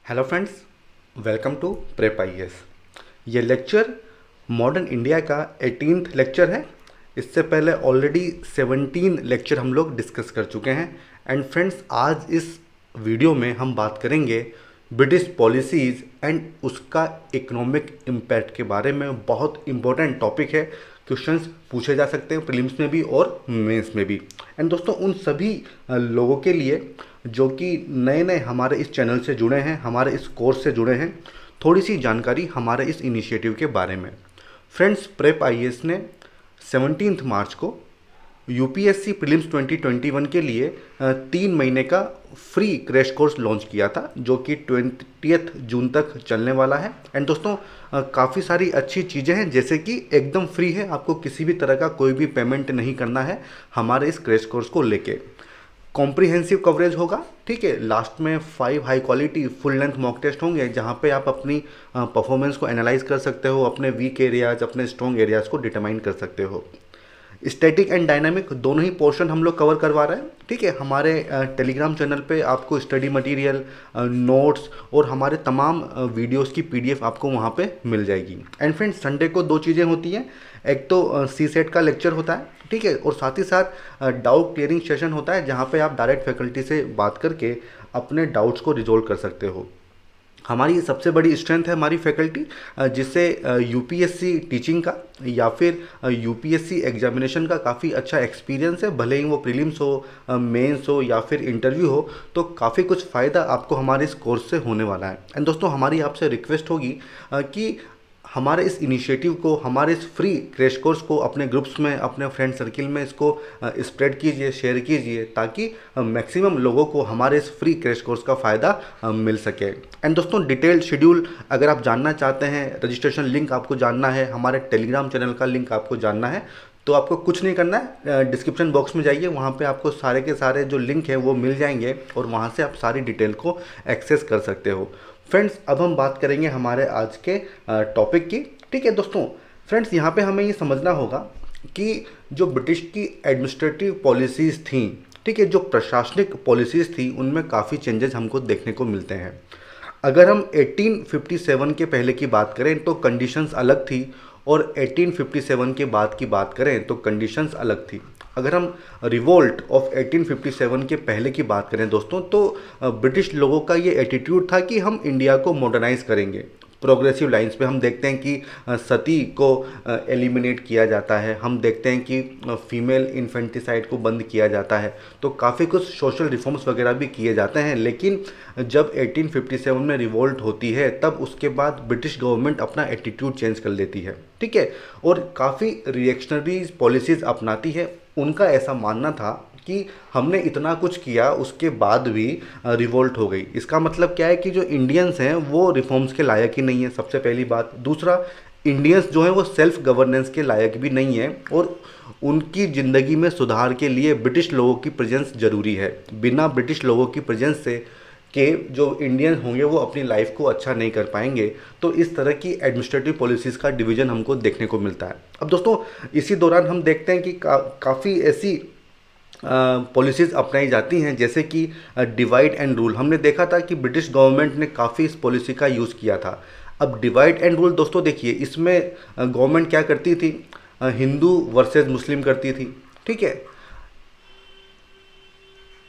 Hello friends, welcome to Prep IAS. ये lecture modern India का 18th lecture है। इससे पहले ऑलरेडी 17 लेक्चर हम लोग डिस्कस कर चुके हैं। एंड फ्रेंड्स, आज इस वीडियो में हम बात करेंगे ब्रिटिश पॉलिसीज़ एंड उसका इकोनॉमिक इम्पैक्ट के बारे में। बहुत इंपॉर्टेंट टॉपिक है, क्वेश्चंस पूछे जा सकते हैं प्रीलिम्स में भी और मेंस में भी। एंड दोस्तों, उन सभी लोगों के लिए जो कि नए नए हमारे इस चैनल से जुड़े हैं, हमारे इस कोर्स से जुड़े हैं, थोड़ी सी जानकारी हमारे इस इनिशिएटिव के बारे में। फ्रेंड्स, प्रेप आईएएस ने 17 मार्च को यूपीएससी प्रीलिम्स 2021 के लिए 3 महीने का फ्री क्रैश कोर्स लॉन्च किया था, जो कि 20 जून तक चलने वाला है। एंड दोस्तों, काफ़ी सारी अच्छी चीज़ें हैं, जैसे कि एकदम फ्री है, आपको किसी भी तरह का कोई भी पेमेंट नहीं करना है हमारे इस क्रैश कोर्स को लेके। कॉम्प्रिहेंसिव कवरेज होगा, ठीक है। लास्ट में 5 high quality full length mock test होंगे, जहाँ पे आप अपनी परफॉर्मेंस को एनालाइज कर सकते हो, अपने वीक एरियाज, अपने स्ट्रॉन्ग एरियाज को डिटरमाइन कर सकते हो। स्टैटिक एंड डायनामिक दोनों ही पोर्शन हम लोग कवर करवा रहे हैं, ठीक है। हमारे टेलीग्राम चैनल पे आपको स्टडी मटेरियल, नोट्स और हमारे तमाम वीडियोस की पीडीएफ आपको वहाँ पे मिल जाएगी। एंड फ्रेंड्स, संडे को 2 चीज़ें होती हैं। एक तो सी सेट का लेक्चर होता है, ठीक है, और साथ ही साथ डाउट क्लियरिंग सेशन होता है, जहाँ पे आप डायरेक्ट फैकल्टी से बात करके अपने डाउट्स को रिजोल्व कर सकते हो। हमारी सबसे बड़ी स्ट्रेंथ है हमारी फैकल्टी, जिससे यूपीएससी टीचिंग का या फिर यूपीएससी एग्जामिनेशन का काफ़ी अच्छा एक्सपीरियंस है। भले ही वो प्रीलिम्स हो, मेंस हो या फिर इंटरव्यू हो, तो काफ़ी कुछ फ़ायदा आपको हमारे इस कोर्स से होने वाला है। एंड दोस्तों, हमारी आपसे रिक्वेस्ट होगी कि हमारे इस इनिशिएटिव को, हमारे इस फ्री क्रैश कोर्स को अपने ग्रुप्स में, अपने फ्रेंड सर्किल में इसको स्प्रेड कीजिए, शेयर कीजिए, ताकि मैक्सिमम लोगों को हमारे इस फ्री क्रैश कोर्स का फ़ायदा मिल सके। एंड दोस्तों, डिटेल्ड शेड्यूल अगर आप जानना चाहते हैं, रजिस्ट्रेशन लिंक आपको जानना है, हमारे टेलीग्राम चैनल का लिंक आपको जानना है, तो आपको कुछ नहीं करना है, डिस्क्रिप्शन बॉक्स में जाइए, वहाँ पे आपको सारे के सारे जो लिंक है वो मिल जाएंगे और वहाँ से आप सारी डिटेल को एक्सेस कर सकते हो। फ्रेंड्स, अब हम बात करेंगे हमारे आज के टॉपिक की, ठीक है। दोस्तों फ्रेंड्स, यहाँ पे हमें ये समझना होगा कि जो ब्रिटिश की एडमिनिस्ट्रेटिव पॉलिसीज़ थी, ठीक है, जो प्रशासनिक पॉलिसीज़ थी, उनमें काफ़ी चेंजेस हमको देखने को मिलते हैं। अगर हम 1857 के पहले की बात करें तो कंडीशंस अलग थी, और 1857 के बाद की बात करें तो कंडीशंस अलग थी। अगर हम रिवोल्ट ऑफ 1857 के पहले की बात करें दोस्तों, तो ब्रिटिश लोगों का ये एटीट्यूड था कि हम इंडिया को मॉडर्नाइज करेंगे। प्रोग्रेसिव लाइंस पे हम देखते हैं कि सती को एलिमिनेट किया जाता है, हम देखते हैं कि फीमेल इन्फेंटिसाइड को बंद किया जाता है, तो काफ़ी कुछ सोशल रिफॉर्म्स वगैरह भी किए जाते हैं। लेकिन जब 1857 में रिवोल्ट होती है, तब उसके बाद ब्रिटिश गवर्नमेंट अपना एटीट्यूड चेंज कर लेती है, ठीक है, और काफ़ी रिएक्शनरी पॉलिसीज़ अपनाती है। उनका ऐसा मानना था कि हमने इतना कुछ किया, उसके बाद भी रिवोल्ट हो गई। इसका मतलब क्या है कि जो इंडियंस हैं वो रिफॉर्म्स के लायक ही नहीं है, सबसे पहली बात। दूसरा, इंडियंस जो हैं वो सेल्फ गवर्नेंस के लायक भी नहीं है, और उनकी ज़िंदगी में सुधार के लिए ब्रिटिश लोगों की प्रेजेंस ज़रूरी है। बिना ब्रिटिश लोगों की प्रेजेंस से के जो इंडियन होंगे वो अपनी लाइफ को अच्छा नहीं कर पाएंगे। तो इस तरह की एडमिनिस्ट्रेटिव पॉलिसीज़ का डिवीज़न हमको देखने को मिलता है। अब दोस्तों, इसी दौरान हम देखते हैं कि काफ़ी ऐसी पॉलिसीज़ अपनाई जाती हैं, जैसे कि डिवाइड एंड रूल। हमने देखा था कि ब्रिटिश गवर्नमेंट ने काफ़ी इस पॉलिसी का यूज़ किया था। अब डिवाइड एंड रूल दोस्तों देखिए, इसमें गवर्नमेंट क्या करती थी, हिंदू वर्सेस मुस्लिम करती थी, ठीक है।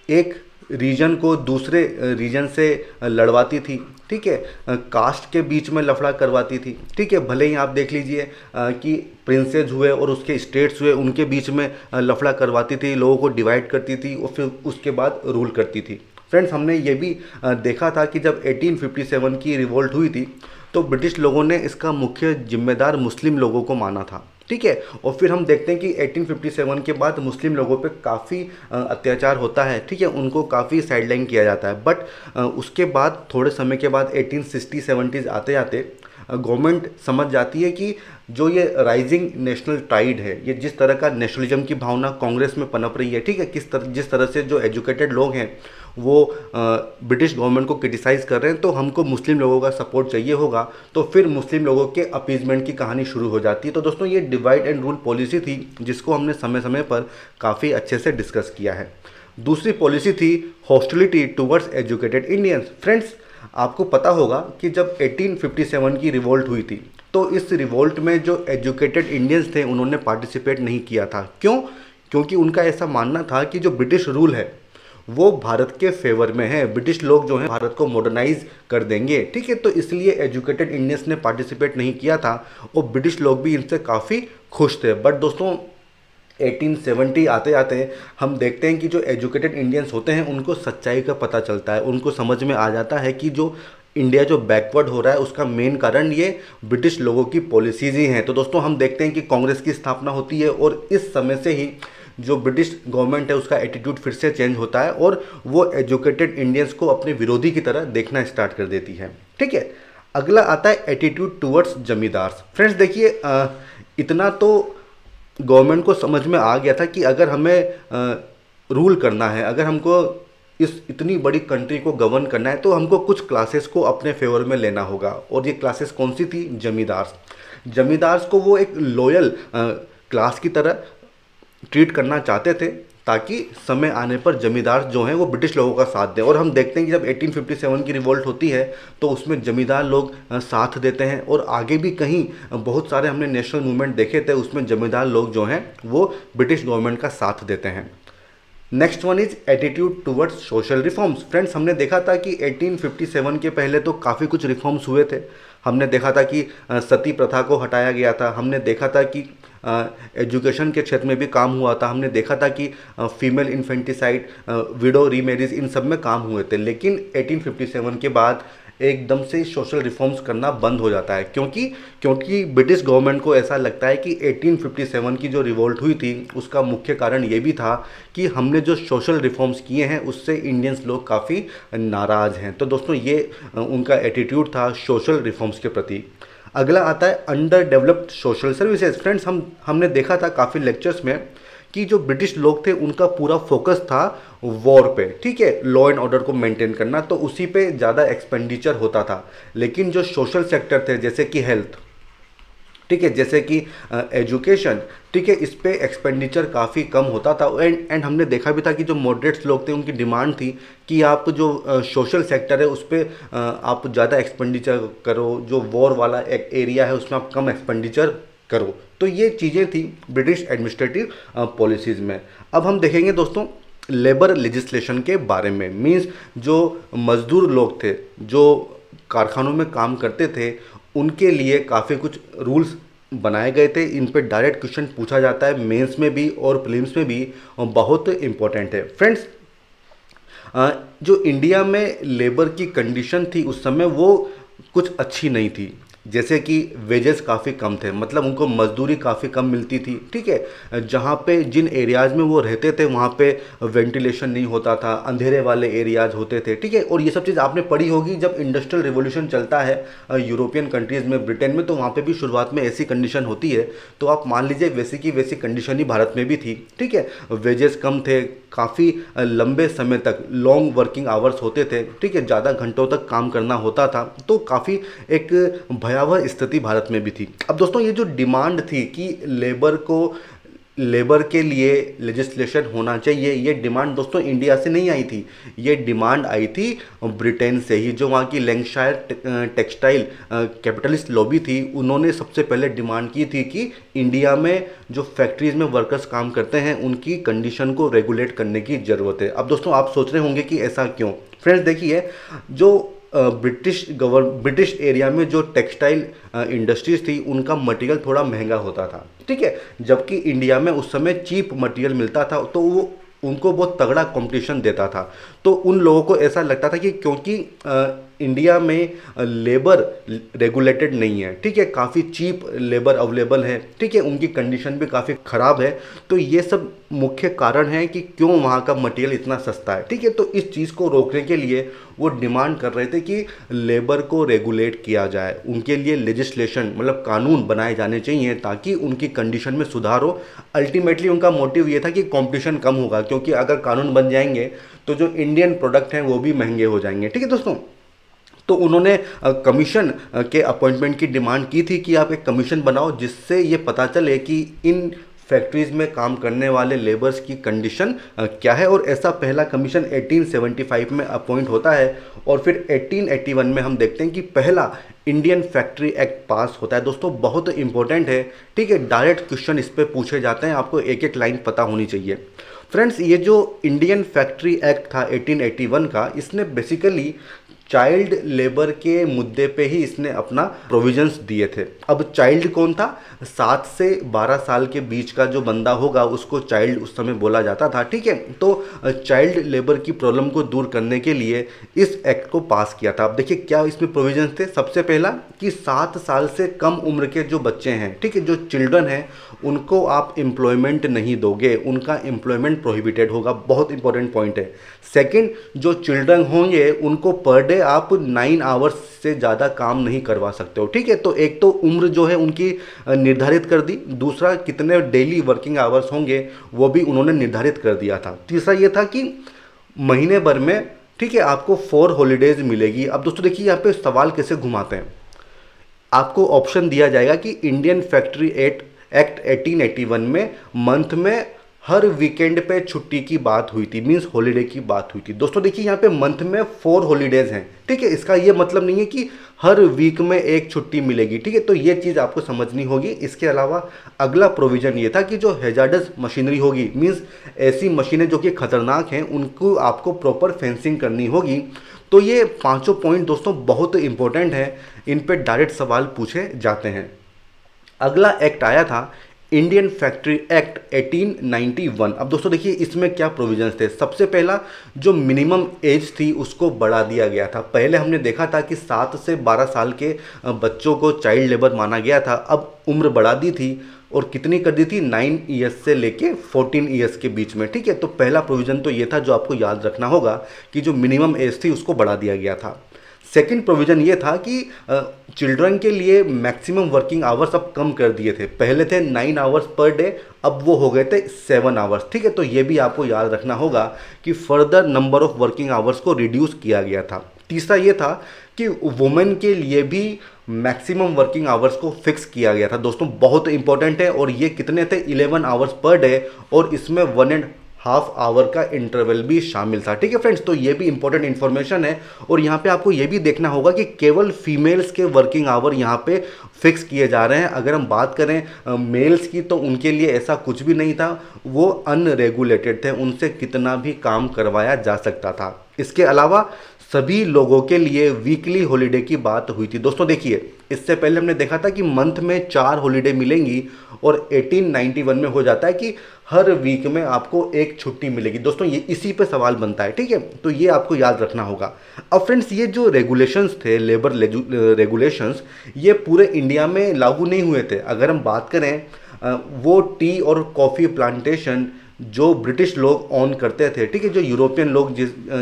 एक रीजन को दूसरे रीजन से लड़वाती थी, ठीक है, कास्ट के बीच में लफड़ा करवाती थी, ठीक है। भले ही आप देख लीजिए कि प्रिंसेस हुए और उसके स्टेट्स हुए, उनके बीच में लफड़ा करवाती थी, लोगों को डिवाइड करती थी और फिर उसके बाद रूल करती थी। फ्रेंड्स, हमने ये भी देखा था कि जब 1857 की रिवोल्ट हुई थी, तो ब्रिटिश लोगों ने इसका मुख्य जिम्मेदार मुस्लिम लोगों को माना था, ठीक है। और फिर हम देखते हैं कि 1857 के बाद मुस्लिम लोगों पे काफ़ी अत्याचार होता है, ठीक है, उनको काफ़ी साइडलाइन किया जाता है। बट उसके बाद थोड़े समय के बाद 1860-70s आते आते गवर्नमेंट समझ जाती है कि जो ये राइजिंग नेशनल टाइड है, ये जिस तरह का नेशनलिज्म की भावना कांग्रेस में पनप रही है, ठीक है, जिस तरह से जो एजुकेटेड लोग हैं वो ब्रिटिश गवर्नमेंट को क्रिटिसाइज़ कर रहे हैं, तो हमको मुस्लिम लोगों का सपोर्ट चाहिए होगा। तो फिर मुस्लिम लोगों के अपीजमेंट की कहानी शुरू हो जाती है। तो दोस्तों, ये डिवाइड एंड रूल पॉलिसी थी, जिसको हमने समय समय पर काफ़ी अच्छे से डिस्कस किया है। दूसरी पॉलिसी थी hostility towards educated Indians. Friends, आपको पता होगा कि जब 1857 की रिवोल्ट हुई थी तो इस रिवोल्ट में जो एजुकेटेड इंडियंस थे उन्होंने पार्टिसिपेट नहीं किया था। क्यों? क्योंकि उनका ऐसा मानना था कि जो ब्रिटिश रूल है वो भारत के फेवर में है, ब्रिटिश लोग जो हैं भारत को मॉडर्नाइज कर देंगे, ठीक है। तो इसलिए एजुकेटेड इंडियंस ने पार्टिसिपेट नहीं किया था और ब्रिटिश लोग भी इनसे काफ़ी खुश थे। बट दोस्तों 1870 आते आते हम देखते हैं कि जो एजुकेटेड इंडियंस होते हैं उनको सच्चाई का पता चलता है, उनको समझ में आ जाता है कि जो इंडिया जो बैकवर्ड हो रहा है उसका मेन कारण ये ब्रिटिश लोगों की पॉलिसीज़ ही हैं। तो दोस्तों हम देखते हैं कि कांग्रेस की स्थापना होती है और इस समय से ही जो ब्रिटिश गवर्नमेंट है उसका एटीट्यूड फिर से चेंज होता है और वो एजुकेटेड इंडियंस को अपने विरोधी की तरह देखना स्टार्ट कर देती है, ठीक है। अगला आता है एटीट्यूड टूवर्ड्स जमींदार। फ्रेंड्स देखिए इतना तो गवर्नमेंट को समझ में आ गया था कि अगर हमें रूल करना है, अगर हमको इस इतनी बड़ी कंट्री को गवर्न करना है तो हमको कुछ क्लासेस को अपने फेवर में लेना होगा। और ये क्लासेस कौन सी थी? जमींदार। जमींदार को वो एक लॉयल क्लास की तरह ट्रीट करना चाहते थे ताकि समय आने पर जमींदार जो हैं वो ब्रिटिश लोगों का साथ दें। और हम देखते हैं कि जब 1857 की रिवोल्ट होती है तो उसमें जमींदार लोग साथ देते हैं और आगे भी कहीं बहुत सारे हमने नेशनल मूवमेंट देखे थे उसमें जमींदार लोग जो हैं वो ब्रिटिश गवर्नमेंट का साथ देते हैं। Next one is attitude towards social reforms. Friends हमने देखा था कि 1857 के पहले तो काफ़ी कुछ रिफॉर्म्स हुए थे। हमने देखा था कि सती प्रथा को हटाया गया था, हमने देखा था कि एजुकेशन के क्षेत्र में भी काम हुआ था, हमने देखा था कि फीमेल इन्फेंटिसाइड, विडो रीमैरिज, इन सब में काम हुए थे। लेकिन 1857 के बाद एकदम से सोशल रिफॉर्म्स करना बंद हो जाता है। क्योंकि ब्रिटिश गवर्नमेंट को ऐसा लगता है कि 1857 की जो रिवोल्ट हुई थी उसका मुख्य कारण ये भी था कि हमने जो सोशल रिफॉर्म्स किए हैं उससे इंडियंस लोग काफ़ी नाराज़ हैं। तो दोस्तों ये उनका एटीट्यूड था सोशल रिफॉर्म्स के प्रति। अगला आता है under developed social services. Friends हमने देखा था काफ़ी लेक्चर्स में कि जो ब्रिटिश लोग थे उनका पूरा फोकस था वॉर पे, ठीक है, लॉ एंड ऑर्डर को मेंटेन करना, तो उसी पे ज़्यादा एक्सपेंडिचर होता था। लेकिन जो सोशल सेक्टर थे जैसे कि हेल्थ, ठीक है, जैसे कि एजुकेशन, ठीक है, इस पे एक्सपेंडिचर काफ़ी कम होता था। एंड हमने देखा भी था कि जो मॉडरेट्स लोग थे उनकी डिमांड थी कि आप जो सोशल सेक्टर है उस पर आप ज़्यादा एक्सपेंडिचर करो, जो वॉर वाला एक एरिया है उसमें आप कम एक्सपेंडिचर करो। तो ये चीज़ें थी ब्रिटिश एडमिनिस्ट्रेटिव पॉलिसीज़ में। अब हम देखेंगे दोस्तों लेबर लेजिस्लेशन के बारे में। मींस जो मज़दूर लोग थे जो कारखानों में काम करते थे उनके लिए काफ़ी कुछ रूल्स बनाए गए थे। इन पे डायरेक्ट क्वेश्चन पूछा जाता है मेंस में भी और प्रीलिम्स में भी, और बहुत इंपॉर्टेंट है। फ्रेंड्स जो इंडिया में लेबर की कंडीशन थी उस समय वो कुछ अच्छी नहीं थी। जैसे कि वेजेस काफ़ी कम थे, मतलब उनको मजदूरी काफ़ी कम मिलती थी, ठीक है। जहाँ पे जिन एरियाज़ में वो रहते थे वहाँ पे वेंटिलेशन नहीं होता था, अंधेरे वाले एरियाज़ होते थे, ठीक है। और ये सब चीज़ आपने पढ़ी होगी जब इंडस्ट्रियल रिवॉल्यूशन चलता है यूरोपियन कंट्रीज़ में, ब्रिटेन में, तो वहाँ पे भी शुरुआत में ऐसी कंडीशन होती है। तो आप मान लीजिए वैसी की वैसी कंडीशन ही भारत में भी थी, ठीक है। वेजेस कम थे, काफ़ी लंबे समय तक लॉन्ग वर्किंग आवर्स होते थे, ठीक है, ज़्यादा घंटों तक काम करना होता था। तो काफ़ी एक भयावह स्थिति भारत में भी थी। अब दोस्तों ये जो डिमांड थी कि लेबर के लिए लेजिस्लेशन होना चाहिए, ये डिमांड दोस्तों इंडिया से नहीं आई थी, ये डिमांड आई थी ब्रिटेन से ही। जो वहाँ की लैंकशायर टेक्सटाइल कैपिटलिस्ट लॉबी थी उन्होंने सबसे पहले डिमांड की थी कि इंडिया में जो फैक्ट्रीज में वर्कर्स काम करते हैं उनकी कंडीशन को रेगुलेट करने की ज़रूरत है। अब दोस्तों आप सोच रहे होंगे कि ऐसा क्यों। फ्रेंड्स देखिए जो ब्रिटिश एरिया में जो टेक्सटाइल इंडस्ट्रीज थी उनका मटेरियल थोड़ा महंगा होता था, ठीक है, जबकि इंडिया में उस समय चीप मटेरियल मिलता था, तो वो उनको बहुत तगड़ा कंपटीशन देता था। तो उन लोगों को ऐसा लगता था कि क्योंकि इंडिया में लेबर रेगुलेटेड नहीं है, ठीक है, काफ़ी चीप लेबर अवेलेबल है, ठीक है, उनकी कंडीशन भी काफ़ी ख़राब है, तो ये सब मुख्य कारण है कि क्यों वहाँ का मटेरियल इतना सस्ता है, ठीक है। तो इस चीज़ को रोकने के लिए वो डिमांड कर रहे थे कि लेबर को रेगुलेट किया जाए, उनके लिए लेजिस्लेशन मतलब कानून बनाए जाने चाहिए ताकि उनकी कंडीशन में सुधार हो। अल्टीमेटली उनका मोटिव ये था कि कंपटीशन कम होगा, क्योंकि अगर कानून बन जाएंगे तो जो इंडियन प्रोडक्ट हैं वो भी महंगे हो जाएंगे, ठीक है दोस्तों। तो उन्होंने कमीशन के अपॉइंटमेंट की डिमांड की थी कि आप एक कमीशन बनाओ जिससे ये पता चले कि इन फैक्ट्रीज में काम करने वाले लेबर्स की कंडीशन क्या है। और ऐसा पहला कमीशन 1875 में अपॉइंट होता है और फिर 1881 में हम देखते हैं कि पहला इंडियन फैक्ट्री एक्ट पास होता है। दोस्तों बहुत इंपॉर्टेंट है, ठीक है, डायरेक्ट क्वेश्चन इस पे पूछे जाते हैं, आपको एक एक लाइन पता होनी चाहिए। फ्रेंड्स ये जो इंडियन फैक्ट्री एक्ट था 1881 का, इसने बेसिकली चाइल्ड लेबर के मुद्दे पे ही इसने अपना प्रोविजंस दिए थे। अब चाइल्ड कौन था? 7 से 12 साल के बीच का जो बंदा होगा उसको चाइल्ड उस समय बोला जाता था, ठीक है। तो चाइल्ड लेबर की प्रॉब्लम को दूर करने के लिए इस एक्ट को पास किया था। अब देखिए क्या इसमें प्रोविजंस थे। सबसे पहला कि 7 साल से कम उम्र के जो बच्चे हैं, ठीक है, जो चिल्ड्रन हैं, उनको आप एम्प्लॉयमेंट नहीं दोगे, उनका एम्प्लॉयमेंट प्रोहिबिटेड होगा। बहुत इंपॉर्टेंट पॉइंट है। सेकंड, जो चिल्ड्रन होंगे उनको पर डे आप 9 आवर्स से ज़्यादा काम नहीं करवा सकते हो, ठीक है। तो एक तो उम्र जो है उनकी निर्धारित कर दी, दूसरा कितने डेली वर्किंग आवर्स होंगे वो भी उन्होंने निर्धारित कर दिया था। तीसरा ये था कि महीने भर में, ठीक है, आपको 4 हॉलीडेज मिलेगी। अब दोस्तों देखिए यहाँ पे सवाल कैसे घुमाते हैं। आपको ऑप्शन दिया जाएगा कि इंडियन फैक्ट्री एक्ट 1881 में मंथ में हर वीकेंड पे छुट्टी की बात हुई थी, मींस हॉलीडे की बात हुई थी। दोस्तों देखिए यहाँ पे मंथ में 4 हॉलीडेज हैं, ठीक है। इसका ये मतलब नहीं है कि हर वीक में एक छुट्टी मिलेगी, ठीक है। तो ये चीज़ आपको समझनी होगी। इसके अलावा अगला प्रोविजन ये था कि जो हैजार्डस मशीनरी होगी, मींस ऐसी मशीनें जो कि खतरनाक हैं, उनको आपको प्रॉपर फेंसिंग करनी होगी। तो ये 5 पॉइंट दोस्तों बहुत इंपॉर्टेंट हैं, इन पे डायरेक्ट सवाल पूछे जाते हैं। अगला एक्ट आया था इंडियन फैक्ट्री एक्ट 1891। अब दोस्तों देखिए इसमें क्या प्रोविजंस थे। सबसे पहला जो मिनिमम एज थी उसको बढ़ा दिया गया था। पहले हमने देखा था कि 7 से 12 साल के बच्चों को चाइल्ड लेबर माना गया था, अब उम्र बढ़ा दी थी और कितनी कर दी थी? 9 ईयर्स से लेके 14 ईयर्स के बीच में, ठीक है। तो पहला प्रोविज़न तो ये था जो आपको याद रखना होगा कि जो मिनिमम एज थी उसको बढ़ा दिया गया था। सेकंड प्रोविज़न ये था कि चिल्ड्रन के लिए मैक्सिमम वर्किंग आवर्स अब कम कर दिए थे। पहले थे 9 आवर्स पर डे, अब वो हो गए थे 7 आवर्स, ठीक है। तो ये भी आपको याद रखना होगा कि further number of working hours को रिड्यूस किया गया था। तीसरा ये था कि वुमेन के लिए भी मैक्सिमम वर्किंग आवर्स को फिक्स किया गया था। दोस्तों बहुत इंपॉर्टेंट है, और ये कितने थे? 11 आवर्स पर डे, और इसमें 1.5 आवर का इंटरवल भी शामिल था, ठीक है फ्रेंड्स। तो ये भी इंपॉर्टेंट इन्फॉर्मेशन है। और यहाँ पे आपको ये भी देखना होगा कि केवल फीमेल्स के वर्किंग आवर यहाँ पे फिक्स किए जा रहे हैं। अगर हम बात करें मेल्स की तो उनके लिए ऐसा कुछ भी नहीं था, वो अनरेगुलेटेड थे, उनसे कितना भी काम करवाया जा सकता था। इसके अलावा सभी लोगों के लिए वीकली हॉलीडे की बात हुई थी। दोस्तों देखिए इससे पहले हमने देखा था कि मंथ में 4 हॉलीडे मिलेंगी, और 1891 में हो जाता है कि हर वीक में आपको एक छुट्टी मिलेगी। दोस्तों ये इसी पे सवाल बनता है, ठीक है। तो ये आपको याद रखना होगा। अब फ्रेंड्स ये जो रेगुलेशंस थे, लेबर रेगुलेशंस, ये पूरे इंडिया में लागू नहीं हुए थे। अगर हम बात करें वो टी और कॉफ़ी प्लांटेशन जो ब्रिटिश लोग ऑन करते थे, ठीक है, जो यूरोपियन लोग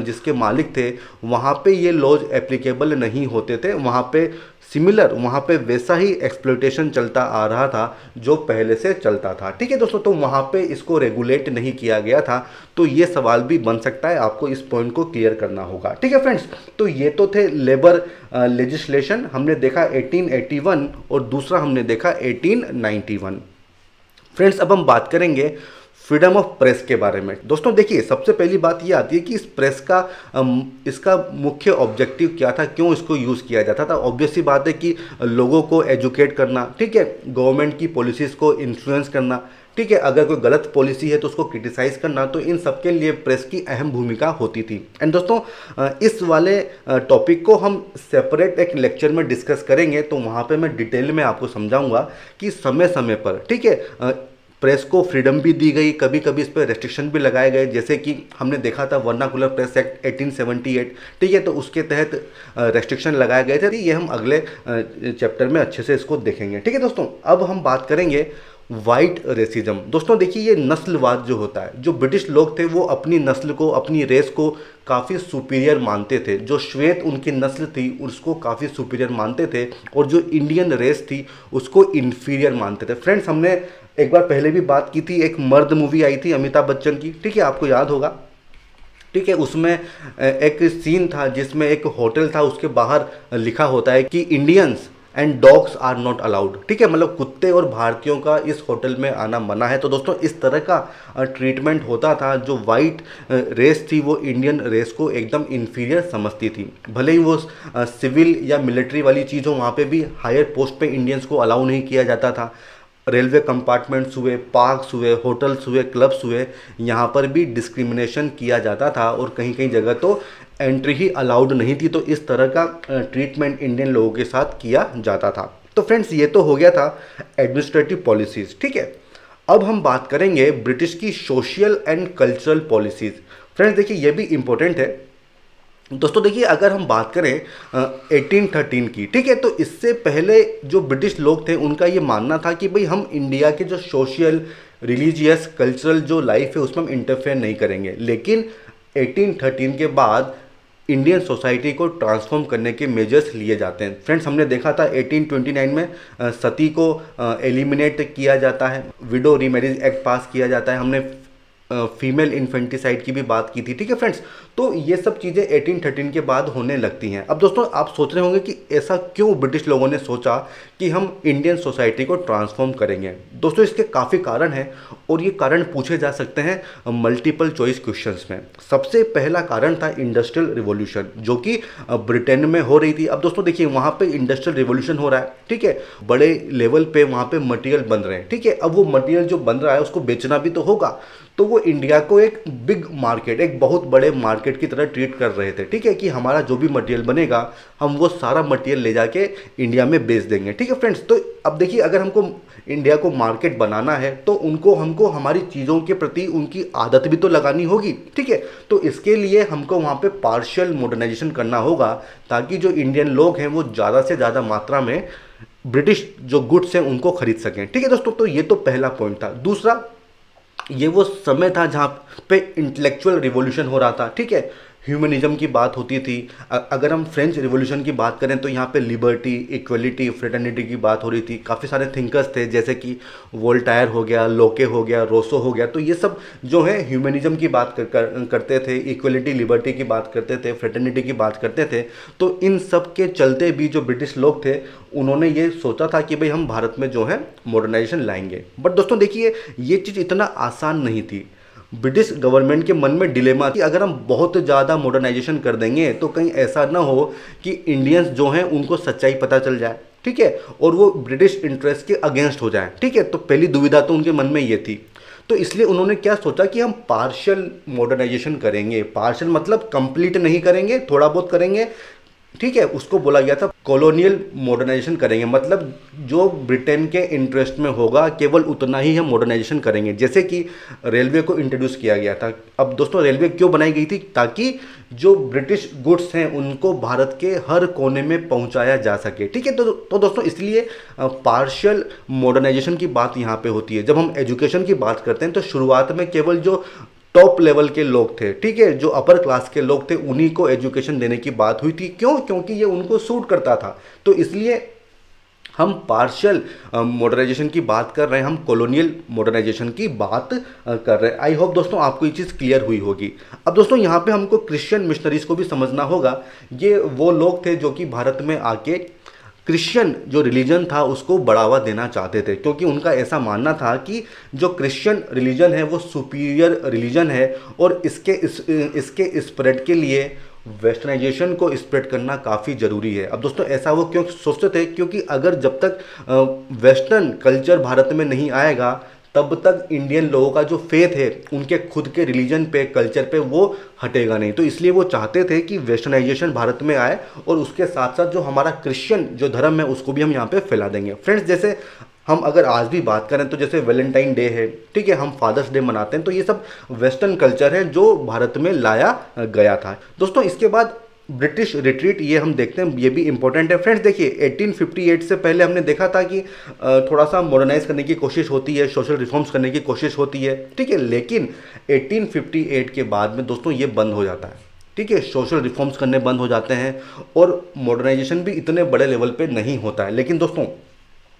जिसके मालिक थे, वहाँ पे ये लॉज एप्लीकेबल नहीं होते थे। वहाँ पे सिमिलर, वहाँ पे वैसा ही एक्सप्लॉयटेशन चलता आ रहा था जो पहले से चलता था, ठीक है दोस्तों। तो वहाँ पे इसको रेगुलेट नहीं किया गया था। तो ये सवाल भी बन सकता है, आपको इस पॉइंट को क्लियर करना होगा, ठीक है फ्रेंड्स। तो ये तो थे लेबर लेजिस्लेशन, हमने देखा 1881, और दूसरा हमने देखा 1891। फ्रेंड्स अब हम बात करेंगे फ्रीडम ऑफ प्रेस के बारे में। दोस्तों देखिए सबसे पहली बात ये आती है कि इस प्रेस का इसका मुख्य ऑब्जेक्टिव क्या था, क्यों इसको यूज़ किया जाता था। ऑब्वियस सी बात है कि लोगों को एजुकेट करना, ठीक है, गवर्नमेंट की पॉलिसीज़ को इन्फ्लुएंस करना, ठीक है, अगर कोई गलत पॉलिसी है तो उसको क्रिटिसाइज़ करना। तो इन सब के लिए प्रेस की अहम भूमिका होती थी। एंड दोस्तों इस वाले टॉपिक को हम सेपरेट एक लेक्चर में डिस्कस करेंगे, तो वहाँ पे मैं डिटेल में आपको समझाऊंगा कि समय समय पर, ठीक है, प्रेस को फ्रीडम भी दी गई, कभी कभी इस पर रेस्ट्रिक्शन भी लगाए गए। जैसे कि हमने देखा था वर्नाकुलर प्रेस एक्ट 1878, ठीक है, तो उसके तहत रेस्ट्रिक्शन लगाए गए थे। ये हम अगले चैप्टर में अच्छे से इसको देखेंगे, ठीक है दोस्तों। अब हम बात करेंगे वाइट रेसिज्म। दोस्तों देखिए ये नस्लवाद जो होता है, जो ब्रिटिश लोग थे वो अपनी नस्ल को, अपनी रेस को काफ़ी सुपीरियर मानते थे। जो श्वेत उनकी नस्ल थी उसको काफ़ी सुपीरियर मानते थे, और जो इंडियन रेस थी उसको इन्फीरियर मानते थे। फ्रेंड्स हमने एक बार पहले भी बात की थी, एक मर्द मूवी आई थी अमिताभ बच्चन की, ठीक है, आपको याद होगा, ठीक है। उसमें एक सीन था जिसमें एक होटल था, उसके बाहर लिखा होता है कि Indians and dogs are not allowed. ठीक है, मतलब कुत्ते और भारतीयों का इस होटल में आना मना है। तो दोस्तों इस तरह का ट्रीटमेंट होता था। जो वाइट रेस थी वो इंडियन रेस को एकदम इन्फीरियर समझती थी। भले ही वो सिविल या मिलिट्री वाली चीज़ हो, वहाँ पे भी हायर पोस्ट पे इंडियंस को अलाउ नहीं किया जाता था। रेलवे कंपार्टमेंट्स हुए, पार्क्स हुए, होटल्स हुए, क्लब्स हुए, यहाँ पर भी डिस्क्रिमिनेशन किया जाता था और कहीं कहीं जगह तो एंट्री ही अलाउड नहीं थी। तो इस तरह का ट्रीटमेंट इंडियन लोगों के साथ किया जाता था। तो फ्रेंड्स ये तो हो गया था एडमिनिस्ट्रेटिव पॉलिसीज़। ठीक है, अब हम बात करेंगे ब्रिटिश की social and cultural policies. Friends देखिए ये भी इम्पोर्टेंट है। दोस्तों देखिए अगर हम बात करें 1813 की, ठीक है, तो इससे पहले जो ब्रिटिश लोग थे उनका ये मानना था कि भाई हम इंडिया के जो सोशल, रिलीजियस, कल्चरल जो लाइफ है उसमें हम इंटरफेयर नहीं करेंगे। लेकिन 1813 के बाद इंडियन सोसाइटी को ट्रांसफॉर्म करने के मेजर्स लिए जाते हैं। फ्रेंड्स हमने देखा था 1829 में सती को एलिमिनेट किया जाता है, विडो रीमैरिज एक्ट पास किया जाता है, हमने फीमेल इन्फेंटिसाइड की भी बात की थी। ठीक है फ्रेंड्स, तो ये सब चीज़ें 1813 के बाद होने लगती हैं। अब दोस्तों आप सोच रहे होंगे कि ऐसा क्यों ब्रिटिश लोगों ने सोचा कि हम इंडियन सोसाइटी को ट्रांसफॉर्म करेंगे। दोस्तों इसके काफ़ी कारण हैं और ये कारण पूछे जा सकते हैं मल्टीपल चॉइस क्वेश्चंस में। सबसे पहला कारण था इंडस्ट्रियल रिवॉल्यूशन जो कि ब्रिटेन में हो रही थी। अब दोस्तों देखिए वहाँ पे इंडस्ट्रियल रिवॉल्यूशन हो रहा है, ठीक है, बड़े लेवल पे वहाँ पे मटेरियल बन रहे हैं। ठीक है, अब वो मटेरियल जो बन रहा है उसको बेचना भी तो होगा, तो वो इंडिया को एक बिग मार्केट, एक बहुत बड़े मार्केट की तरह ट्रीट कर रहे थे। ठीक है, कि हमारा जो भी मटेरियल बनेगा हम वो सारा मटेरियल ले जाके इंडिया में बेच देंगे। ठीक है फ्रेंड्स, तो अब देखिए अगर हमको इंडिया को मार्केट बनाना है तो हमको हमारी चीज़ों के प्रति उनकी आदत भी तो लगानी होगी। ठीक है, तो इसके लिए हमको वहाँ पे पार्शियल मॉडर्नाइजेशन करना होगा ताकि जो इंडियन लोग हैं वो ज़्यादा से ज़्यादा मात्रा में ब्रिटिश जो गुड्स हैं उनको खरीद सकें। ठीक है दोस्तों, तो ये तो पहला पॉइंट था। दूसरा, ये वो समय था जहाँ पे इंटेलेक्चुअल रिवॉल्यूशन हो रहा था। ठीक है, ह्यूमनिज्म की बात होती थी। अगर हम फ्रेंच रिवॉल्यूशन की बात करें तो यहाँ पे लिबर्टी, इक्वलिटी, फ्रेटर्निटी की बात हो रही थी। काफ़ी सारे थिंकर्स थे जैसे कि वोल्टायर हो गया, लोके हो गया, रोसो हो गया। तो ये सब जो है ह्यूमनिज्म की बात करते थे, इक्वलिटी, लिबर्टी की बात करते थे, फ्रेटर्निटी की बात करते थे। तो इन सब के चलते भी जो ब्रिटिश लोग थे उन्होंने ये सोचा था कि भाई हम भारत में जो है मॉडर्नाइजेशन लाएंगे। बट दोस्तों देखिए ये चीज़ इतना आसान नहीं थी। ब्रिटिश गवर्नमेंट के मन में डिलेमा कि अगर हम बहुत ज़्यादा मॉडर्नाइजेशन कर देंगे तो कहीं ऐसा ना हो कि इंडियंस जो हैं उनको सच्चाई पता चल जाए। ठीक है, और वो ब्रिटिश इंटरेस्ट के अगेंस्ट हो जाए। ठीक है, तो पहली दुविधा तो उनके मन में ये थी। तो इसलिए उन्होंने क्या सोचा कि हम पार्शियल मॉडर्नाइजेशन करेंगे। पार्शियल मतलब कंप्लीट नहीं करेंगे, थोड़ा बहुत करेंगे। ठीक है, उसको बोला गया था कॉलोनियल मॉडर्नाइजेशन करेंगे, मतलब जो ब्रिटेन के इंटरेस्ट में होगा केवल उतना ही हम मॉडर्नाइजेशन करेंगे। जैसे कि रेलवे को इंट्रोड्यूस किया गया था। अब दोस्तों रेलवे क्यों बनाई गई थी? ताकि जो ब्रिटिश गुड्स हैं उनको भारत के हर कोने में पहुंचाया जा सके। ठीक है, तो दोस्तों इसलिए पार्शियल मॉडर्नाइजेशन की बात यहाँ पे होती है। जब हम एजुकेशन की बात करते हैं तो शुरुआत में केवल जो टॉप लेवल के लोग थे, ठीक है, जो अपर क्लास के लोग थे, उन्हीं को एजुकेशन देने की बात हुई थी। क्यों? क्योंकि ये उनको सूट करता था। तो इसलिए हम पार्शियल मॉडर्नाइजेशन की बात कर रहे हैं, हम कॉलोनियल मॉडर्नाइजेशन की बात कर रहे हैं। आई होप दोस्तों आपको ये चीज़ क्लियर हुई होगी। अब दोस्तों यहाँ पे हमको क्रिश्चियन मिशनरीज को भी समझना होगा। ये वो लोग थे जो कि भारत में आके क्रिश्चियन जो रिलीजन था उसको बढ़ावा देना चाहते थे, क्योंकि उनका ऐसा मानना था कि जो क्रिश्चियन रिलीजन है वो सुपीरियर रिलीजन है और इसके स्प्रेड के लिए वेस्टर्नाइजेशन को स्प्रेड करना काफ़ी ज़रूरी है। अब दोस्तों ऐसा वो क्यों सोचते थे? क्योंकि अगर जब तक वेस्टर्न कल्चर भारत में नहीं आएगा तब तक इंडियन लोगों का जो फेथ है उनके खुद के रिलीजन पे, कल्चर पे, वो हटेगा नहीं। तो इसलिए वो चाहते थे कि वेस्टर्नाइजेशन भारत में आए और उसके साथ साथ जो हमारा क्रिश्चियन जो धर्म है उसको भी हम यहाँ पे फैला देंगे। फ्रेंड्स जैसे हम अगर आज भी बात करें तो जैसे वैलेंटाइन डे है, ठीक है, हम फादर्स डे मनाते हैं, तो ये सब वेस्टर्न कल्चर है जो भारत में लाया गया था। दोस्तों इसके बाद ब्रिटिश रिट्रीट, ये हम देखते हैं, ये भी इंपॉर्टेंट है। फ्रेंड्स देखिए 1858 से पहले हमने देखा था कि थोड़ा सा मॉडर्नाइज करने की कोशिश होती है, सोशल रिफॉर्म्स करने की कोशिश होती है, ठीक है, लेकिन 1858 के बाद में दोस्तों ये बंद हो जाता है। ठीक है, सोशल रिफॉर्म्स करने बंद हो जाते हैं और मॉडर्नाइजेशन भी इतने बड़े लेवल पे नहीं होता है। लेकिन दोस्तों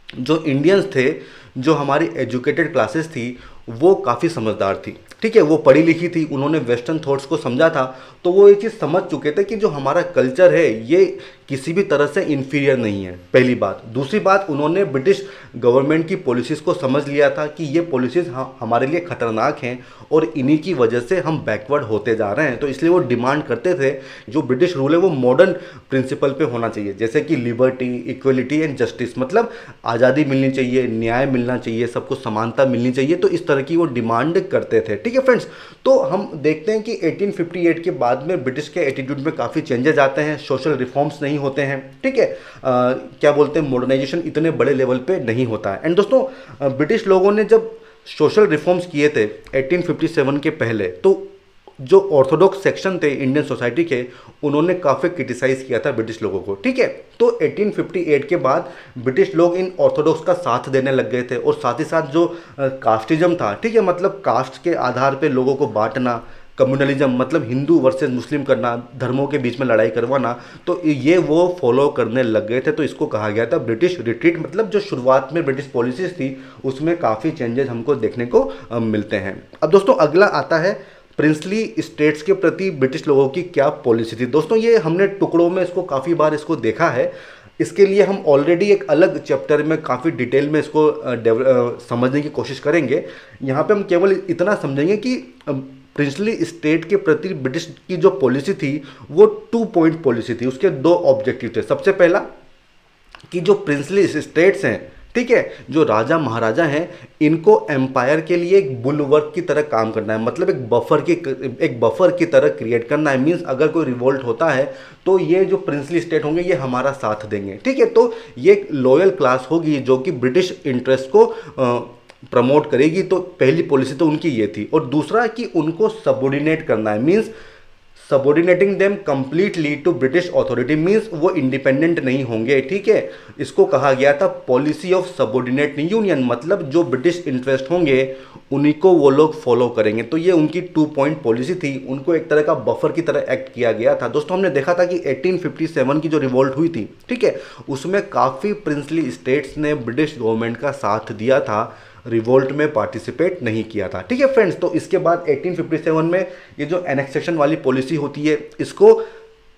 जो इंडियंस थे, जो हमारी एजुकेटेड क्लासेस थी, वो काफ़ी समझदार थी। ठीक है, वो पढ़ी लिखी थी, उन्होंने वेस्टर्न थॉट्स को समझा था, तो वो ये चीज़ समझ चुके थे कि जो हमारा कल्चर है ये किसी भी तरह से इन्फीरियर नहीं है, पहली बात। दूसरी बात, उन्होंने ब्रिटिश गवर्नमेंट की पॉलिसीज़ को समझ लिया था कि ये पॉलिसीज़ हमारे लिए ख़तरनाक हैं और इन्हीं की वजह से हम बैकवर्ड होते जा रहे हैं। तो इसलिए वो डिमांड करते थे जो ब्रिटिश रूल है वो मॉडर्न प्रिंसिपल पे होना चाहिए, जैसे कि लिबर्टी, इक्वलिटी एंड जस्टिस, मतलब आज़ादी मिलनी चाहिए, न्याय मिलना चाहिए, सबको समानता मिलनी चाहिए। तो इस तरह की वो डिमांड करते थे। ठीक है फ्रेंड्स, तो हम देखते हैं कि 1858 के बाद में ब्रिटिश के एटीट्यूड में काफ़ी चेंजेस आते हैं, सोशल रिफॉर्म्स नहीं होते हैं। ठीक है, क्या बोलते हैं, मॉडर्नाइजेशन इतने बड़े लेवल पे नहीं होता है। एंड दोस्तों, ब्रिटिश लोगों ने जब सोशल रिफॉर्म्स किए थे 1857 के पहले, तो जो ऑर्थोडॉक्स सेक्शन थे इंडियन सोसाइटी के, उन्होंने काफ़ी क्रिटिसाइज़ किया था ब्रिटिश लोगों को। ठीक है, तो 1858 के बाद ब्रिटिश लोग इन ऑर्थोडॉक्स का साथ देने लग गए थे, और साथ ही साथ जो कास्टिज्म था, ठीक है, मतलब कास्ट के आधार पे लोगों को बांटना, कम्युनलिज्म मतलब हिंदू वर्सेस मुस्लिम करना, धर्मों के बीच में लड़ाई करवाना, तो ये वो फॉलो करने लग गए थे। तो इसको कहा गया था ब्रिटिश रिट्रीट, मतलब जो शुरुआत में ब्रिटिश पॉलिसीज थी उसमें काफ़ी चेंजेस हमको देखने को मिलते हैं। अब दोस्तों अगला आता है प्रिंसली स्टेट्स के प्रति ब्रिटिश लोगों की क्या पॉलिसी थी। दोस्तों ये हमने टुकड़ों में इसको काफ़ी बार इसको देखा है, इसके लिए हम ऑलरेडी एक अलग चैप्टर में काफ़ी डिटेल में इसको समझने की कोशिश करेंगे। यहाँ पे हम केवल इतना समझेंगे कि प्रिंसली स्टेट के प्रति ब्रिटिश की जो पॉलिसी थी वो 2 पॉइंट पॉलिसी थी, उसके 2 ऑब्जेक्टिव थे। सबसे पहला कि जो प्रिंसली स्टेट्स हैं, ठीक है, जो राजा महाराजा हैं, इनको एम्पायर के लिए एक बुलवर्क की तरह काम करना है, मतलब एक बफर की तरह क्रिएट करना है। मींस अगर कोई रिवोल्ट होता है तो ये जो प्रिंसली स्टेट होंगे ये हमारा साथ देंगे। ठीक है, तो ये एक लॉयल क्लास होगी जो कि ब्रिटिश इंटरेस्ट को प्रमोट करेगी। तो पहली पॉलिसी तो उनकी ये थी। और दूसरा कि उनको सबऑर्डिनेट करना है, means subordinating them completely to British authority, means वो इंडिपेंडेंट नहीं होंगे। ठीक है, इसको कहा गया था पॉलिसी ऑफ सबऑर्डिनेट यूनियन, मतलब जो ब्रिटिश इंटरेस्ट होंगे उन्हीं को वो लोग फॉलो करेंगे। तो ये उनकी 2 पॉइंट पॉलिसी थी, उनको एक तरह का बफर की तरह एक्ट किया गया था। दोस्तों हमने देखा था कि 1857 की जो रिवॉल्ट हुई थी, ठीक है, उसमें काफ़ी प्रिंसली स्टेट्स ने ब्रिटिश गवर्नमेंट का साथ दिया था, रिवोल्ट में पार्टिसिपेट नहीं किया था। ठीक है फ्रेंड्स, तो इसके बाद 1857 में ये जो एनेक्सेशन वाली पॉलिसी होती है इसको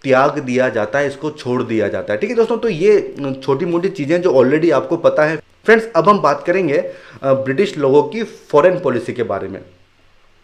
त्याग दिया जाता है, इसको छोड़ दिया जाता है। ठीक है दोस्तों, तो ये छोटी मोटी चीज़ें जो ऑलरेडी आपको पता है। फ्रेंड्स, अब हम बात करेंगे ब्रिटिश लोगों की फॉरेन पॉलिसी के बारे में।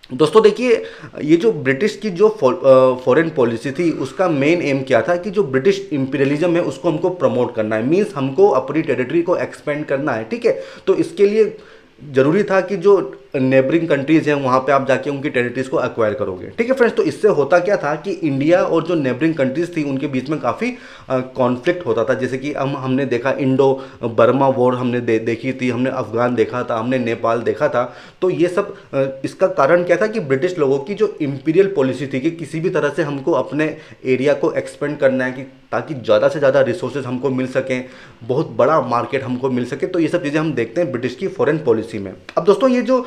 दोस्तों देखिए, ये जो ब्रिटिश की जो फॉरेन पॉलिसी थी उसका मेन एम क्या था कि जो ब्रिटिश इंपीरियलिज्म है उसको हमको प्रमोट करना है, मींस हमको अपनी टेरिटरी को एक्सपेंड करना है। ठीक है, तो इसके लिए जरूरी था कि जो नेबरिंग कंट्रीज हैं वहाँ पे आप जाके उनकी टेरिटरीज को एक्वायर करोगे। ठीक है फ्रेंड्स, तो इससे होता क्या था कि इंडिया और जो नेबरिंग कंट्रीज थी उनके बीच में काफ़ी कॉन्फ्लिक्ट होता था। जैसे कि हमने देखा इंडो बर्मा वॉर हमने देखी थी, हमने अफगान देखा था, हमने नेपाल देखा था। तो ये सब इसका कारण क्या था कि ब्रिटिश लोगों की जो इंपीरियल पॉलिसी थी कि किसी भी तरह से हमको अपने एरिया को एक्सपेंड करना है कि ताकि ज़्यादा से ज़्यादा रिसोर्सेज हमको मिल सकें, बहुत बड़ा मार्केट हमको मिल सके। तो ये सब चीज़ें हम देखते हैं ब्रिटिश की फॉरेन पॉलिसी में। अब दोस्तों ये जो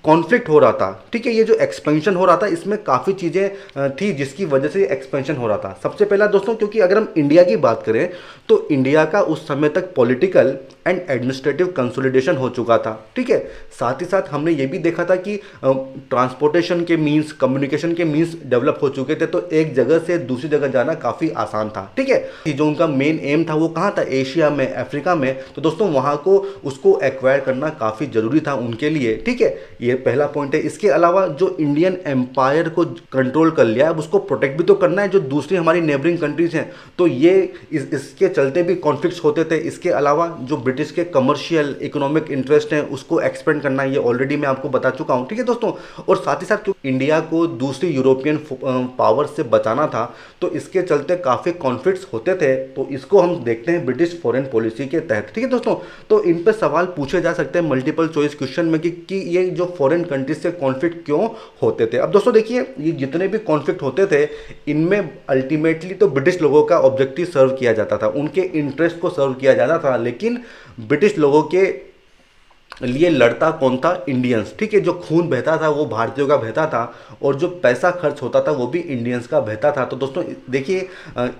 कॉन्फ्लिक्ट हो रहा था, ठीक है, ये जो एक्सपेंशन हो रहा था इसमें काफ़ी चीज़ें थी जिसकी वजह से एक्सपेंशन हो रहा था। सबसे पहला दोस्तों, क्योंकि अगर हम इंडिया की बात करें तो इंडिया का उस समय तक पॉलिटिकल एंड एडमिनिस्ट्रेटिव कंसोलिडेशन हो चुका था। ठीक है, साथ ही साथ हमने ये भी देखा था कि ट्रांसपोर्टेशन के मीन्स, कम्युनिकेशन के मीन्स डेवलप हो चुके थे, तो एक जगह से दूसरी जगह जाना काफ़ी आसान था। ठीक है, जो उनका मेन एम था वो कहाँ था, एशिया में, अफ्रीका में। तो दोस्तों वहाँ को उसको एक्वायर करना काफ़ी ज़रूरी था उनके लिए। ठीक है, ये पहला पॉइंट है। इसके अलावा जो इंडियन एम्पायर को कंट्रोल कर लिया है उसको प्रोटेक्ट भी तो करना है जो दूसरी हमारी नेबरिंग कंट्रीज हैं। तो ये इसके चलते भी कॉन्फ्लिक्ट्स होते थे। इसके अलावा जो ब्रिटिश के कमर्शियल इकोनॉमिक इंटरेस्ट हैं उसको एक्सपेंड करना, ये ऑलरेडी मैं आपको बता चुका हूँ। ठीक है दोस्तों, और साथ ही साथ क्योंकि इंडिया को दूसरी यूरोपियन पावर से बचाना था तो इसके चलते काफ़ी कॉन्फ्लिक्ट्स होते थे। तो इसको हम देखते हैं ब्रिटिश फॉरेन पॉलिसी के तहत। ठीक है दोस्तों, तो इन पर सवाल पूछे जा सकते हैं मल्टीपल चॉइस क्वेश्चन में कि ये जो फॉरेन कंट्रीज से कॉन्फ्लिक्ट क्यों होते थे। अब दोस्तों देखिए, ये जितने भी कॉन्फ्लिक्ट होते थे इनमें अल्टीमेटली तो ब्रिटिश लोगों का ऑब्जेक्टिव सर्व किया जाता था, उनके इंटरेस्ट को सर्व किया जाता था, लेकिन ब्रिटिश लोगों के लिए लड़ता कौन था? इंडियंस। ठीक है, जो खून बहता था वो भारतीयों का बहता था, और जो पैसा खर्च होता था वो भी इंडियंस का बहता था। तो दोस्तों देखिए,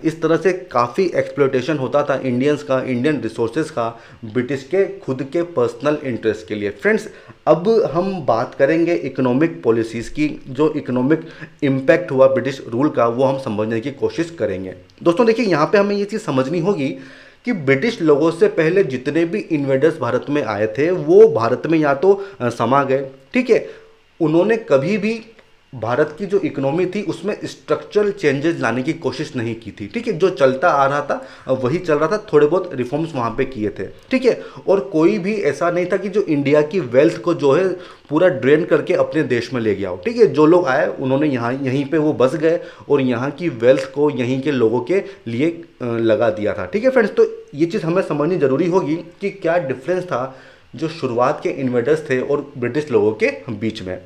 इस तरह से काफ़ी एक्सप्लॉयटेशन होता था इंडियंस का, इंडियन रिसोर्सेज का, ब्रिटिश के खुद के पर्सनल इंटरेस्ट के लिए। फ्रेंड्स, अब हम बात करेंगे इकोनॉमिक पॉलिसीज़ की, जो इकोनॉमिक इम्पैक्ट हुआ ब्रिटिश रूल का, वो हम समझने की कोशिश करेंगे। दोस्तों देखिए, यहाँ पे हमें ये चीज़ समझनी होगी कि ब्रिटिश लोगों से पहले जितने भी इन्वेडर्स भारत में आए थे वो भारत में या तो समा गए, ठीक है, उन्होंने कभी भी भारत की जो इकोनॉमी थी उसमें स्ट्रक्चरल चेंजेस लाने की कोशिश नहीं की थी। ठीक है, जो चलता आ रहा था वही चल रहा था, थोड़े बहुत रिफॉर्म्स वहाँ पे किए थे। ठीक है, और कोई भी ऐसा नहीं था कि जो इंडिया की वेल्थ को जो है पूरा ड्रेन करके अपने देश में ले गया हो। ठीक है, जो लोग आए उन्होंने यहाँ यहीं पे वो बस गए और यहाँ की वेल्थ को यहीं के लोगों के लिए लगा दिया था। ठीक है फ्रेंड्स, तो ये चीज़ हमें समझनी ज़रूरी होगी कि क्या डिफरेंस था जो शुरुआत के इन्वेडर्स थे और ब्रिटिश लोगों के बीच में।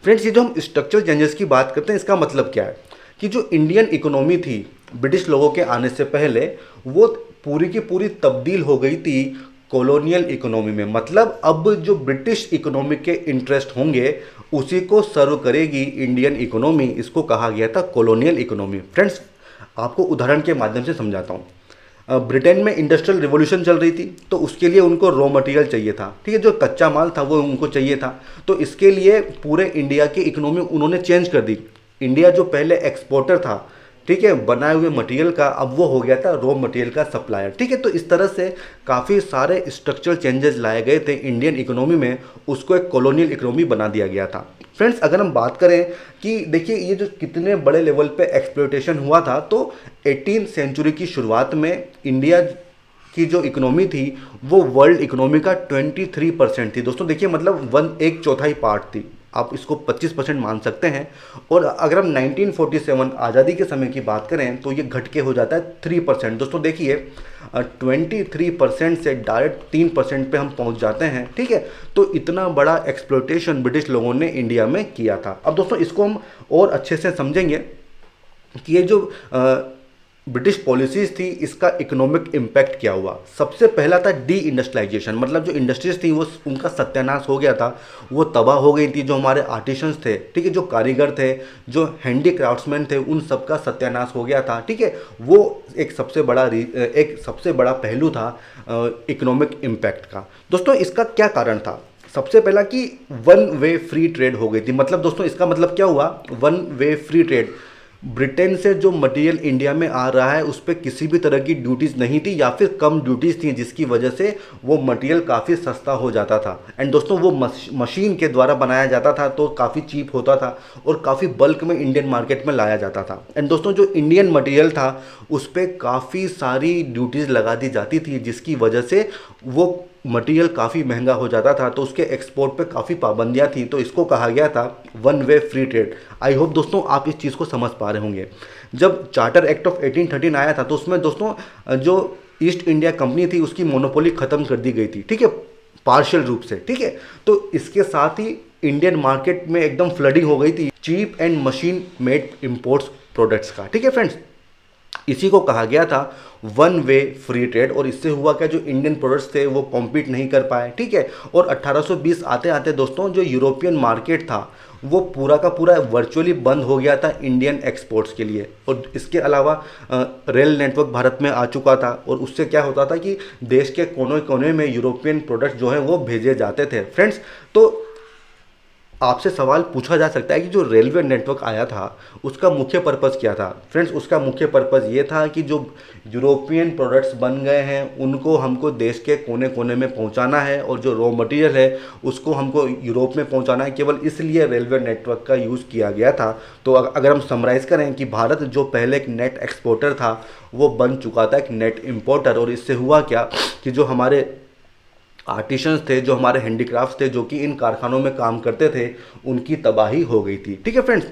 फ्रेंड्स, ये जो हम स्ट्रक्चरल चेंजेस की बात करते हैं, इसका मतलब क्या है कि जो इंडियन इकोनॉमी थी ब्रिटिश लोगों के आने से पहले, वो पूरी की पूरी तब्दील हो गई थी कॉलोनियल इकोनॉमी में। मतलब अब जो ब्रिटिश इकोनॉमी के इंटरेस्ट होंगे उसी को सर्व करेगी इंडियन इकोनॉमी। इसको कहा गया था कॉलोनियल इकोनॉमी। फ्रेंड्स, आपको उदाहरण के माध्यम से समझाता हूँ। ब्रिटेन में इंडस्ट्रियल रिवॉल्यूशन चल रही थी, तो उसके लिए उनको रॉ मटेरियल चाहिए था। ठीक है, जो कच्चा माल था वो उनको चाहिए था, तो इसके लिए पूरे इंडिया की इकोनॉमी उन्होंने चेंज कर दी। इंडिया जो पहले एक्सपोर्टर था, ठीक है, बनाए हुए मटेरियल का, अब वो हो गया था रॉ मटेरियल का सप्लायर। ठीक है, तो इस तरह से काफ़ी सारे स्ट्रक्चरल चेंजेस लाए गए थे इंडियन इकोनॉमी में, उसको एक कॉलोनियल इकोनॉमी बना दिया गया था। फ्रेंड्स, अगर हम बात करें कि देखिए ये जो कितने बड़े लेवल पे एक्सप्लॉयटेशन हुआ था, तो 18वीं सेंचुरी की शुरुआत में इंडिया की जो इकोनॉमी थी वो वर्ल्ड इकोनॉमी का 23% थी। दोस्तों देखिए, मतलब एक चौथाई पार्ट थी, आप इसको 25% मान सकते हैं। और अगर हम 1947 आज़ादी के समय की बात करें तो ये घट के हो जाता है 3%। दोस्तों देखिए, 23% से डायरेक्ट 3% पे हम पहुंच जाते हैं। ठीक है, तो इतना बड़ा एक्सप्लॉयटेशन ब्रिटिश लोगों ने इंडिया में किया था। अब दोस्तों इसको हम और अच्छे से समझेंगे कि ये जो ब्रिटिश पॉलिसीज़ थी इसका इकोनॉमिक इम्पैक्ट क्या हुआ। सबसे पहला था डी इंडस्ट्रियलाइजेशन, मतलब जो इंडस्ट्रीज थी वो उनका सत्यानाश हो गया था, वो तबाह हो गई थी। जो हमारे आर्टिशंस थे, ठीक है, जो कारीगर थे, जो हैंडी क्राफ्ट्समैन थे, उन सब का सत्यानाश हो गया था। ठीक है, वो एक सबसे बड़ा पहलू था इकोनॉमिक इम्पैक्ट का। दोस्तों इसका क्या कारण था? सबसे पहला कि वन वे फ्री ट्रेड हो गई थी। मतलब दोस्तों इसका मतलब क्या हुआ? One way free trade, Britain से जो मटेरियल इंडिया में आ रहा है उस पर किसी भी तरह की ड्यूटीज़ नहीं थी या फिर कम ड्यूटीज़ थी, जिसकी वजह से वो मटेरियल काफ़ी सस्ता हो जाता था। एंड दोस्तों वो मशीन के द्वारा बनाया जाता था, तो काफ़ी चीप होता था और काफ़ी बल्क में इंडियन मार्केट में लाया जाता था। एंड दोस्तों जो इंडियन मटेरियल था उस पर काफ़ी सारी ड्यूटीज़ लगा दी जाती थी, जिसकी वजह से वो मटेरियल काफ़ी महंगा हो जाता था, तो उसके एक्सपोर्ट पे काफ़ी पाबंदियां थी। तो इसको कहा गया था one way free trade. I hope दोस्तों आप इस चीज़ को समझ पा रहे होंगे। जब चार्टर एक्ट ऑफ 1813 आया था तो उसमें दोस्तों जो ईस्ट इंडिया कंपनी थी उसकी मोनोपोली ख़त्म कर दी गई थी। ठीक है, पार्शियल रूप से। ठीक है, तो इसके साथ ही इंडियन मार्केट में एकदम फ्लडिंग हो गई थी cheap and machine made imports products का। ठीक है फ्रेंड्स, इसी को कहा गया था वन वे फ्री ट्रेड। और इससे हुआ क्या, जो इंडियन प्रोडक्ट्स थे वो कॉम्पीट नहीं कर पाए। ठीक है, और 1820 आते आते दोस्तों जो यूरोपियन मार्केट था वो पूरा का पूरा वर्चुअली बंद हो गया था इंडियन एक्सपोर्ट्स के लिए। और इसके अलावा रेल नेटवर्क भारत में आ चुका था, और उससे क्या होता था कि देश के कोने कोने में यूरोपियन प्रोडक्ट्स जो हैं वो भेजे जाते थे। फ्रेंड्स, तो आपसे सवाल पूछा जा सकता है कि जो रेलवे नेटवर्क आया था उसका मुख्य पर्पज़ क्या था? फ्रेंड्स, उसका मुख्य पर्पज़ ये था कि जो यूरोपियन प्रोडक्ट्स बन गए हैं उनको हमको देश के कोने कोने में पहुंचाना है, और जो रॉ मटेरियल है उसको हमको यूरोप में पहुंचाना है। केवल इसलिए रेलवे नेटवर्क का यूज़ किया गया था। तो अगर हम समराइज़ करें कि भारत जो पहले एक नेट एक्सपोर्टर था वो बन चुका था एक नेट इम्पोर्टर। और इससे हुआ क्या कि जो हमारे आर्टिशंस थे, जो हमारे हैंडीक्राफ्ट्स थे, जो कि इन कारखानों में काम करते थे, उनकी तबाही हो गई थी। ठीक है फ्रेंड्स,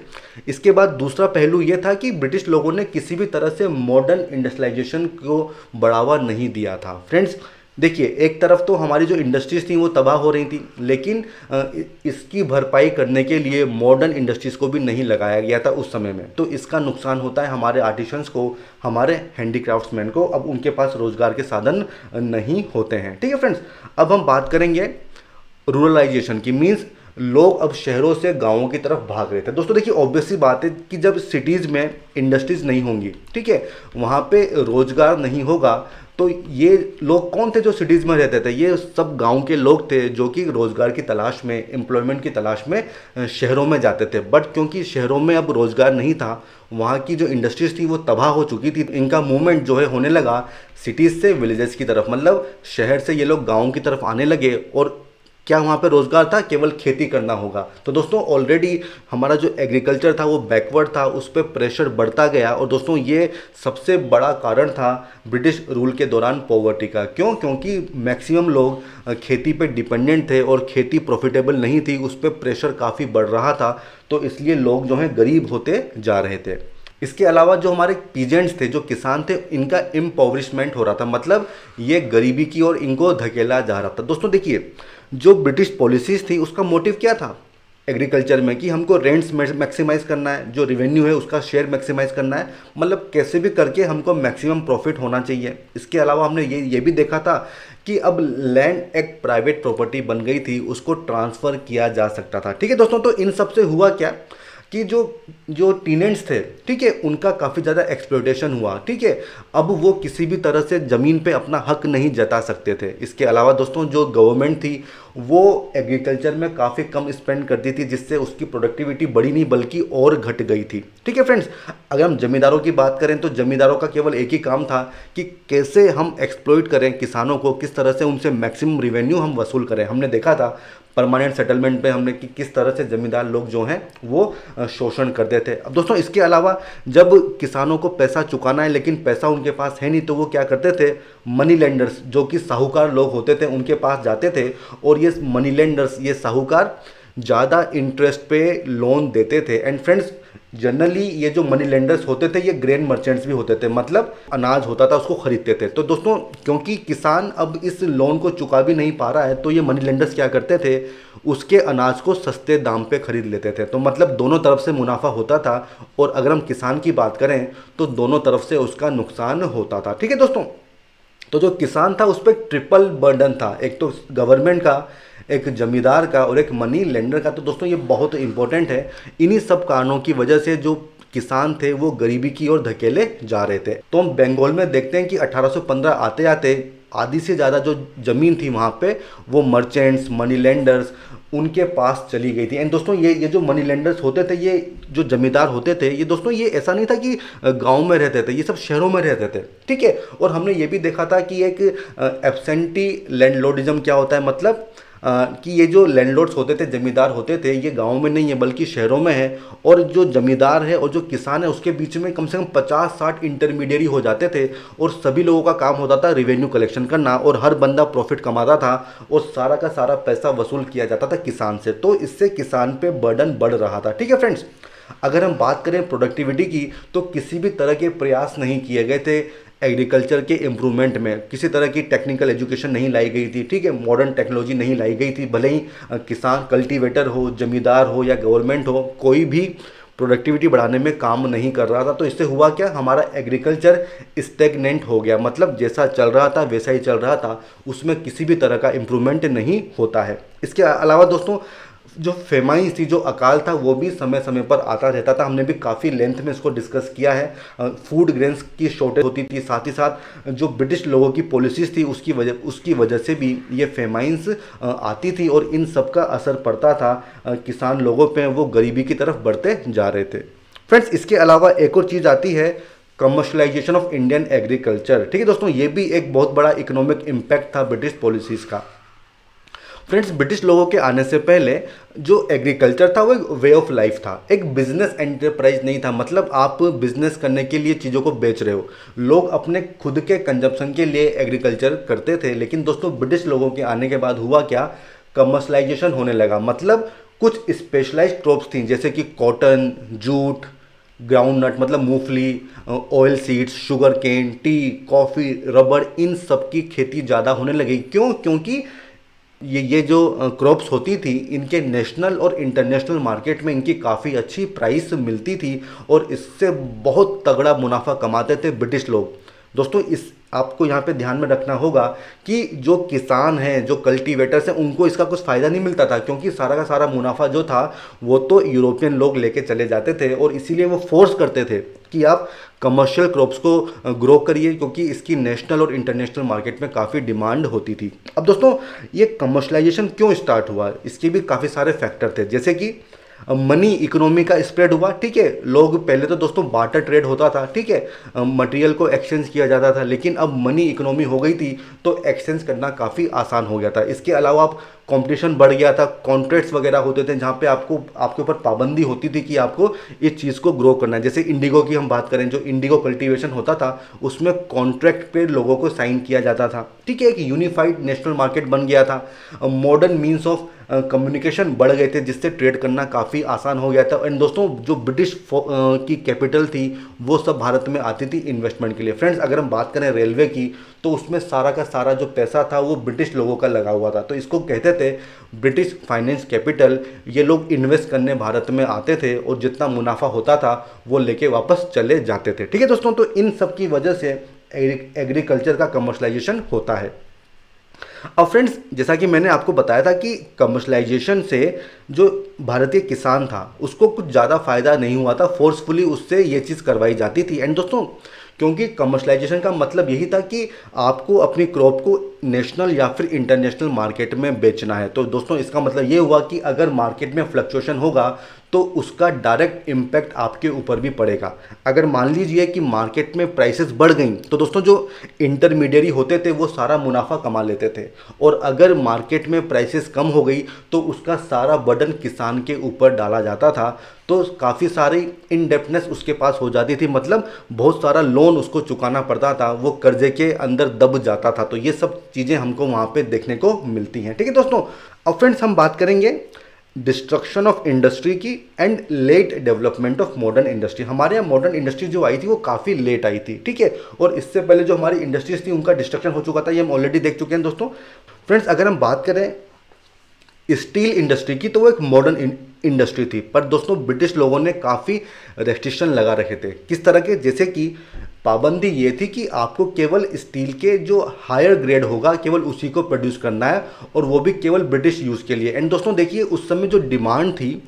इसके बाद दूसरा पहलू ये था कि ब्रिटिश लोगों ने किसी भी तरह से मॉडर्न इंडस्ट्रियलाइजेशन को बढ़ावा नहीं दिया था। फ्रेंड्स, देखिए, एक तरफ तो हमारी जो इंडस्ट्रीज़ थी वो तबाह हो रही थी, लेकिन इसकी भरपाई करने के लिए मॉडर्न इंडस्ट्रीज़ को भी नहीं लगाया गया था उस समय में। तो इसका नुकसान होता है हमारे आर्टिशंस को, हमारे हैंडीक्राफ्ट्समैन को। अब उनके पास रोज़गार के साधन नहीं होते हैं। ठीक है फ्रेंड्स, अब हम बात करेंगे रूरलाइजेशन की। मीन्स लोग अब शहरों से गांवों की तरफ भाग रहे थे। दोस्तों देखिए, ऑब्वियस सी बात है कि जब सिटीज़ में इंडस्ट्रीज़ नहीं होंगी, ठीक है, वहाँ पे रोज़गार नहीं होगा, तो ये लोग कौन थे जो सिटीज़ में रहते थे? ये सब गांव के लोग थे जो कि रोज़गार की तलाश में, एम्प्लॉयमेंट की तलाश में शहरों में जाते थे। बट क्योंकि शहरों में अब रोज़गार नहीं था, वहाँ की जो इंडस्ट्रीज़ थी वो तबाह हो चुकी थी, इनका मूवमेंट जो है होने लगा सिटीज़ से विलेजेस की तरफ। मतलब शहर से ये लोग गाँव की तरफ आने लगे, और क्या वहाँ पे रोज़गार था? केवल खेती करना होगा। तो दोस्तों ऑलरेडी हमारा जो एग्रीकल्चर था वो बैकवर्ड था, उस पर प्रेशर बढ़ता गया। और दोस्तों ये सबसे बड़ा कारण था ब्रिटिश रूल के दौरान पॉवर्टी का। क्यों? क्योंकि मैक्सिमम लोग खेती पे डिपेंडेंट थे और खेती प्रॉफिटेबल नहीं थी, उस पर प्रेशर काफ़ी बढ़ रहा था। तो इसलिए लोग जो हैं गरीब होते जा रहे थे। इसके अलावा जो हमारे पीजेंट्स थे, जो किसान थे, इनका इम्पॉवरिशमेंट हो रहा था। मतलब ये गरीबी की ओर इनको धकेला जा रहा था। दोस्तों देखिए, जो ब्रिटिश पॉलिसीज़ थी उसका मोटिव क्या था एग्रीकल्चर में? कि हमको रेंट्स मैक्सिमाइज करना है, जो रेवेन्यू है उसका शेयर मैक्सिमाइज करना है। मतलब कैसे भी करके हमको मैक्सिमम प्रॉफिट होना चाहिए। इसके अलावा हमने ये भी देखा था कि अब लैंड एक प्राइवेट प्रॉपर्टी बन गई थी, उसको ट्रांसफ़र किया जा सकता था। ठीक है दोस्तों, तो इन सब से हुआ क्या कि जो जो टीनेंट्स थे, ठीक है, उनका काफ़ी ज़्यादा एक्सप्लॉयटेशन हुआ। ठीक है, अब वो किसी भी तरह से ज़मीन पे अपना हक नहीं जता सकते थे। इसके अलावा दोस्तों जो गवर्नमेंट थी वो एग्रीकल्चर में काफ़ी कम स्पेंड करती थी, जिससे उसकी प्रोडक्टिविटी बढ़ी नहीं बल्कि और घट गई थी। ठीक है फ्रेंड्स, अगर हम ज़मींदारों की बात करें तो ज़मींदारों का केवल एक ही काम था कि कैसे हम एक्सप्लॉइट करें किसानों को, किस तरह से उनसे मैक्सिमम रिवेन्यू हम वसूल करें। हमने देखा था परमानेंट सेटलमेंट पे हमने कि किस तरह से ज़मींदार लोग जो हैं वो शोषण करते थे। अब दोस्तों इसके अलावा जब किसानों को पैसा चुकाना है लेकिन पैसा उनके पास है नहीं, तो वो क्या करते थे? मनी लेंडर्स, जो कि साहूकार लोग होते थे, उनके पास जाते थे। और ये मनी लेंडर्स, ये साहूकार ज़्यादा इंटरेस्ट पे लोन देते थे। एंड फ्रेंड्स, जनरली ये जो मनी लेंडर्स होते थे ये ग्रेन मर्चेंट्स भी होते थे, मतलब अनाज होता था उसको खरीदते थे। तो दोस्तों क्योंकि किसान अब इस लोन को चुका भी नहीं पा रहा है, तो ये मनी लेंडर्स क्या करते थे? उसके अनाज को सस्ते दाम पे खरीद लेते थे। तो मतलब दोनों तरफ से मुनाफा होता था। और अगर हम किसान की बात करें तो दोनों तरफ से उसका नुकसान होता था। ठीक है दोस्तों, तो जो किसान था उस पर ट्रिपल बर्डन था, एक तो गवर्नमेंट का, एक जमींदार का और एक मनी लेंडर का। तो दोस्तों ये बहुत इंपॉर्टेंट है। इन्हीं सब कारणों की वजह से जो किसान थे वो गरीबी की ओर धकेले जा रहे थे। तो हम बंगाल में देखते हैं कि 1815 आते आते आधी से ज़्यादा जो ज़मीन थी वहाँ पे वो मर्चेंट्स, मनी लेंडर्स, उनके पास चली गई थी। एंड दोस्तों ये जो मनी लेंडर्स होते थे, ये जो जमींदार होते थे, ये दोस्तों ये ऐसा नहीं था कि गांव में रहते थे, ये सब शहरों में रहते थे। ठीक है, और हमने ये भी देखा था कि एक एब्सेंटी लैंडलॉर्डिज्म क्या होता है, मतलब कि ये जो लैंडलॉर्ड्स होते थे, जमींदार होते थे, ये गाँव में नहीं है बल्कि शहरों में है। और जो जमींदार है और जो किसान है उसके बीच में कम से कम 50-60 इंटरमीडियरी हो जाते थे। और सभी लोगों का काम होता था रेवेन्यू कलेक्शन करना, और हर बंदा प्रॉफिट कमाता था और सारा का सारा पैसा वसूल किया जाता था किसान से। तो इससे किसान पे बर्डन बढ़ रहा था। ठीक है फ्रेंड्स, अगर हम बात करें प्रोडक्टिविटी की, तो किसी भी तरह के प्रयास नहीं किए गए थे एग्रीकल्चर के इम्प्रूवमेंट में। किसी तरह की टेक्निकल एजुकेशन नहीं लाई गई थी। ठीक है, मॉडर्न टेक्नोलॉजी नहीं लाई गई थी। भले ही किसान कल्टीवेटर हो, जमींदार हो या गवर्नमेंट हो, कोई भी प्रोडक्टिविटी बढ़ाने में काम नहीं कर रहा था। तो इससे हुआ क्या? हमारा एग्रीकल्चर स्टेगनेंट हो गया। मतलब जैसा चल रहा था वैसा ही चल रहा था, उसमें किसी भी तरह का इम्प्रूवमेंट नहीं होता है। इसके अलावा दोस्तों जो फेमाइन थी, जो अकाल था, वो भी समय समय पर आता रहता था। हमने भी काफ़ी लेंथ में इसको डिस्कस किया है। फूड ग्रेन्स की शॉर्टेज होती थी, साथ ही साथ जो ब्रिटिश लोगों की पॉलिसीज़ थी उसकी वजह से भी ये फेमाइंस आती थी और इन सब का असर पड़ता था किसान लोगों पे, वो गरीबी की तरफ बढ़ते जा रहे थे। फ्रेंड्स, इसके अलावा एक और चीज़ आती है, कमर्शलाइजेशन ऑफ इंडियन एग्रीकल्चर। ठीक है दोस्तों, ये भी एक बहुत बड़ा इकोनॉमिक इम्पैक्ट था ब्रिटिश पॉलिसीज़ का। फ्रेंड्स, ब्रिटिश लोगों के आने से पहले जो एग्रीकल्चर था वो एक वे ऑफ लाइफ था, एक बिजनेस एंटरप्राइज नहीं था। मतलब आप बिजनेस करने के लिए चीज़ों को बेच रहे हो। लोग अपने खुद के कंजप्शन के लिए एग्रीकल्चर करते थे। लेकिन दोस्तों ब्रिटिश लोगों के आने के बाद हुआ क्या? कमर्शलाइजेशन होने लगा। मतलब कुछ स्पेशलाइज्ड क्रॉप्स थी, जैसे कि कॉटन, जूट, ग्राउंड नट मतलब मूंगफली, oil seeds, sugar cane, tea, coffee, रबड़, इन सब की खेती ज़्यादा होने लगी। क्यों? क्योंकि ये जो क्रॉप्स होती थी इनके नेशनल और इंटरनेशनल मार्केट में इनकी काफ़ी अच्छी प्राइस मिलती थी और इससे बहुत तगड़ा मुनाफा कमाते थे ब्रिटिश लोग। दोस्तों इस आपको यहाँ पे ध्यान में रखना होगा कि जो किसान हैं, जो कल्टीवेटर्स हैं, उनको इसका कुछ फ़ायदा नहीं मिलता था, क्योंकि सारा का सारा मुनाफा जो था वो तो यूरोपियन लोग लेके चले जाते थे और इसीलिए वो फोर्स करते थे कि आप कमर्शियल क्रॉप्स को ग्रो करिए, क्योंकि इसकी नेशनल और इंटरनेशनल मार्केट में काफ़ी डिमांड होती थी। अब दोस्तों ये कमर्शलाइजेशन क्यों स्टार्ट हुआ, इसके भी काफ़ी सारे फैक्टर थे, जैसे कि मनी इकोनॉमी का स्प्रेड हुआ। ठीक है, लोग पहले तो दोस्तों बार्टर ट्रेड होता था, ठीक है, मटेरियल को एक्सचेंज किया जाता था, लेकिन अब मनी इकोनॉमी हो गई थी तो एक्सचेंज करना काफ़ी आसान हो गया था। इसके अलावा अब कंपटीशन बढ़ गया था, कॉन्ट्रैक्ट्स वगैरह होते थे जहाँ पे आपको आपके ऊपर पाबंदी होती थी कि आपको इस चीज़ को ग्रो करना है। जैसे इंडिगो की हम बात करें, जो इंडिगो कल्टीवेशन होता था उसमें कॉन्ट्रैक्ट पे लोगों को साइन किया जाता था। ठीक है, एक यूनिफाइड नेशनल मार्केट बन गया था, मॉडर्न मीन्स ऑफ कम्युनिकेशन बढ़ गए थे जिससे ट्रेड करना काफ़ी आसान हो गया था। एंड दोस्तों जो ब्रिटिश की कैपिटल थी वो सब भारत में आती थी इन्वेस्टमेंट के लिए। फ्रेंड्स अगर हम बात करें रेलवे की तो उसमें सारा का सारा जो पैसा था वो ब्रिटिश लोगों का लगा हुआ था, तो इसको कहते थे ब्रिटिश फाइनेंस कैपिटल। ये लोग इन्वेस्ट करने भारत में आते थे और जितना मुनाफा होता था वो लेके वापस चले जाते थे। ठीक है दोस्तों, तो इन सब की वजह से एग्रीकल्चर का कमर्शलाइजेशन होता है। अब फ्रेंड्स जैसा कि मैंने आपको बताया था कि कमर्शलाइजेशन से जो भारतीय किसान था उसको कुछ ज़्यादा फायदा नहीं हुआ था, फोर्सफुली उससे ये चीज़ करवाई जाती थी। एंड दोस्तों क्योंकि कमर्शलाइजेशन का मतलब यही था कि आपको अपनी क्रॉप को नेशनल या फिर इंटरनेशनल मार्केट में बेचना है। तो दोस्तों इसका मतलब ये हुआ कि अगर मार्केट में फ्लक्चुएशन होगा तो उसका डायरेक्ट इम्पैक्ट आपके ऊपर भी पड़ेगा। अगर मान लीजिए कि मार्केट में प्राइसेस बढ़ गई तो दोस्तों जो इंटरमीडियरी होते थे वो सारा मुनाफा कमा लेते थे, और अगर मार्केट में प्राइसेस कम हो गई तो उसका सारा बर्डन किसान के ऊपर डाला जाता था। तो काफ़ी सारी इनडेप्टनेस उसके पास हो जाती थी, मतलब बहुत सारा लोन उसको चुकाना पड़ता था, वो कर्जे के अंदर दब जाता था। तो ये सब चीज़ें हमको वहाँ पे देखने को मिलती हैं। ठीक है दोस्तों, अब फ्रेंड्स हम बात करेंगे डिस्ट्रक्शन ऑफ इंडस्ट्री की and let development of modern industry. हमारे यहाँ मॉडर्न इंडस्ट्री जो आई थी वो काफ़ी लेट आई थी। ठीक है, और इससे पहले जो हमारी इंडस्ट्रीज थी उनका डिस्ट्रक्शन हो चुका था, ये हम ऑलरेडी देख चुके हैं दोस्तों। फ्रेंड्स अगर हम बात करें स्टील इंडस्ट्री की तो वो एक मॉडर्न इंडस्ट्री थी, पर दोस्तों ब्रिटिश लोगों ने काफ़ी रेस्ट्रिक्शन लगा रखे थे। किस तरह के? जैसे कि पाबंदी ये थी कि आपको केवल स्टील के जो हायर ग्रेड होगा केवल उसी को प्रोड्यूस करना है, और वो भी केवल ब्रिटिश यूज़ के लिए। एंड दोस्तों देखिए उस समय जो डिमांड थी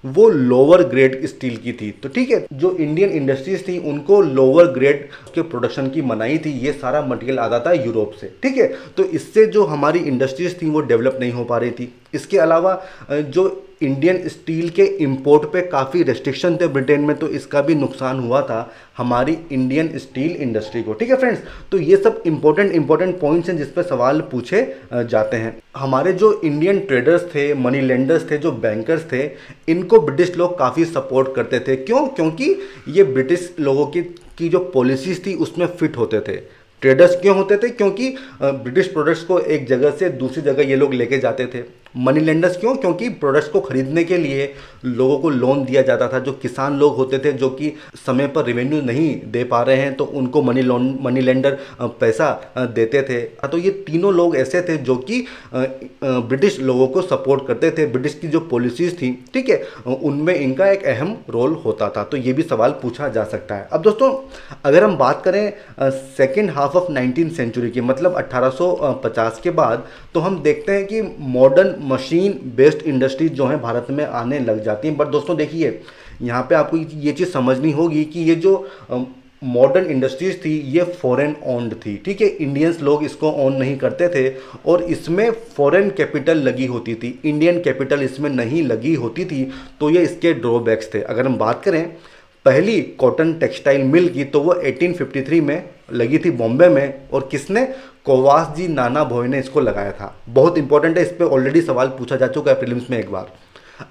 वो लोअर ग्रेड स्टील की थी। तो ठीक है, जो इंडियन इंडस्ट्रीज थी उनको लोअर ग्रेड के प्रोडक्शन की मनाही थी, ये सारा मटेरियल आता था यूरोप से। ठीक है, तो इससे जो हमारी इंडस्ट्रीज थी वो डेवलप नहीं हो पा रही थी। इसके अलावा जो इंडियन स्टील के इंपोर्ट पे काफ़ी रेस्ट्रिक्शन थे ब्रिटेन में, तो इसका भी नुकसान हुआ था हमारी इंडियन स्टील इंडस्ट्री को। ठीक है फ्रेंड्स, तो ये सब इंपॉर्टेंट पॉइंट्स हैं जिस पे सवाल पूछे जाते हैं। हमारे जो इंडियन ट्रेडर्स थे, मनी लेंडर्स थे, जो बैंकर्स थे, इनको ब्रिटिश लोग काफ़ी सपोर्ट करते थे। क्यों? क्योंकि ये ब्रिटिश लोगों की जो पॉलिसीज थी उसमें फिट होते थे। ट्रेडर्स क्यों होते थे? क्योंकि ब्रिटिश प्रोडक्ट्स को एक जगह से दूसरी जगह ये लोग लेके जाते थे। मनी लेंडर्स क्यों? क्योंकि प्रोडक्ट्स को खरीदने के लिए लोगों को लोन दिया जाता था। जो किसान लोग होते थे जो कि समय पर रेवेन्यू नहीं दे पा रहे हैं तो उनको मनी लेंडर पैसा देते थे। तो ये तीनों लोग ऐसे थे जो कि ब्रिटिश लोगों को सपोर्ट करते थे। ब्रिटिश की जो पॉलिसीज़ थी, ठीक है, उनमें इनका एक अहम रोल होता था। तो ये भी सवाल पूछा जा सकता है। अब दोस्तों अगर हम बात करें second half of 19th century की, मतलब 1850 के बाद, तो हम देखते हैं कि मॉडर्न मशीन बेस्ड इंडस्ट्रीज जो हैं भारत में आने लग जाती हैं। बट दोस्तों देखिए यहाँ पे आपको ये चीज़ समझनी होगी कि ये जो मॉडर्न इंडस्ट्रीज थी ये फॉरेन ओन्ड थी। ठीक है, इंडियंस लोग इसको ओन नहीं करते थे और इसमें फॉरेन कैपिटल लगी होती थी, इंडियन कैपिटल इसमें नहीं लगी होती थी। तो ये इसके ड्रॉबैक्स थे। अगर हम बात करें पहली कॉटन टेक्सटाइल मिल की तो वो 1853 में लगी थी बॉम्बे में, और किसने? कोवास जी नाना भोई ने इसको लगाया था। बहुत इंपॉर्टेंट है, इस पर ऑलरेडी सवाल पूछा जा चुका है प्रीलिम्स में एक बार।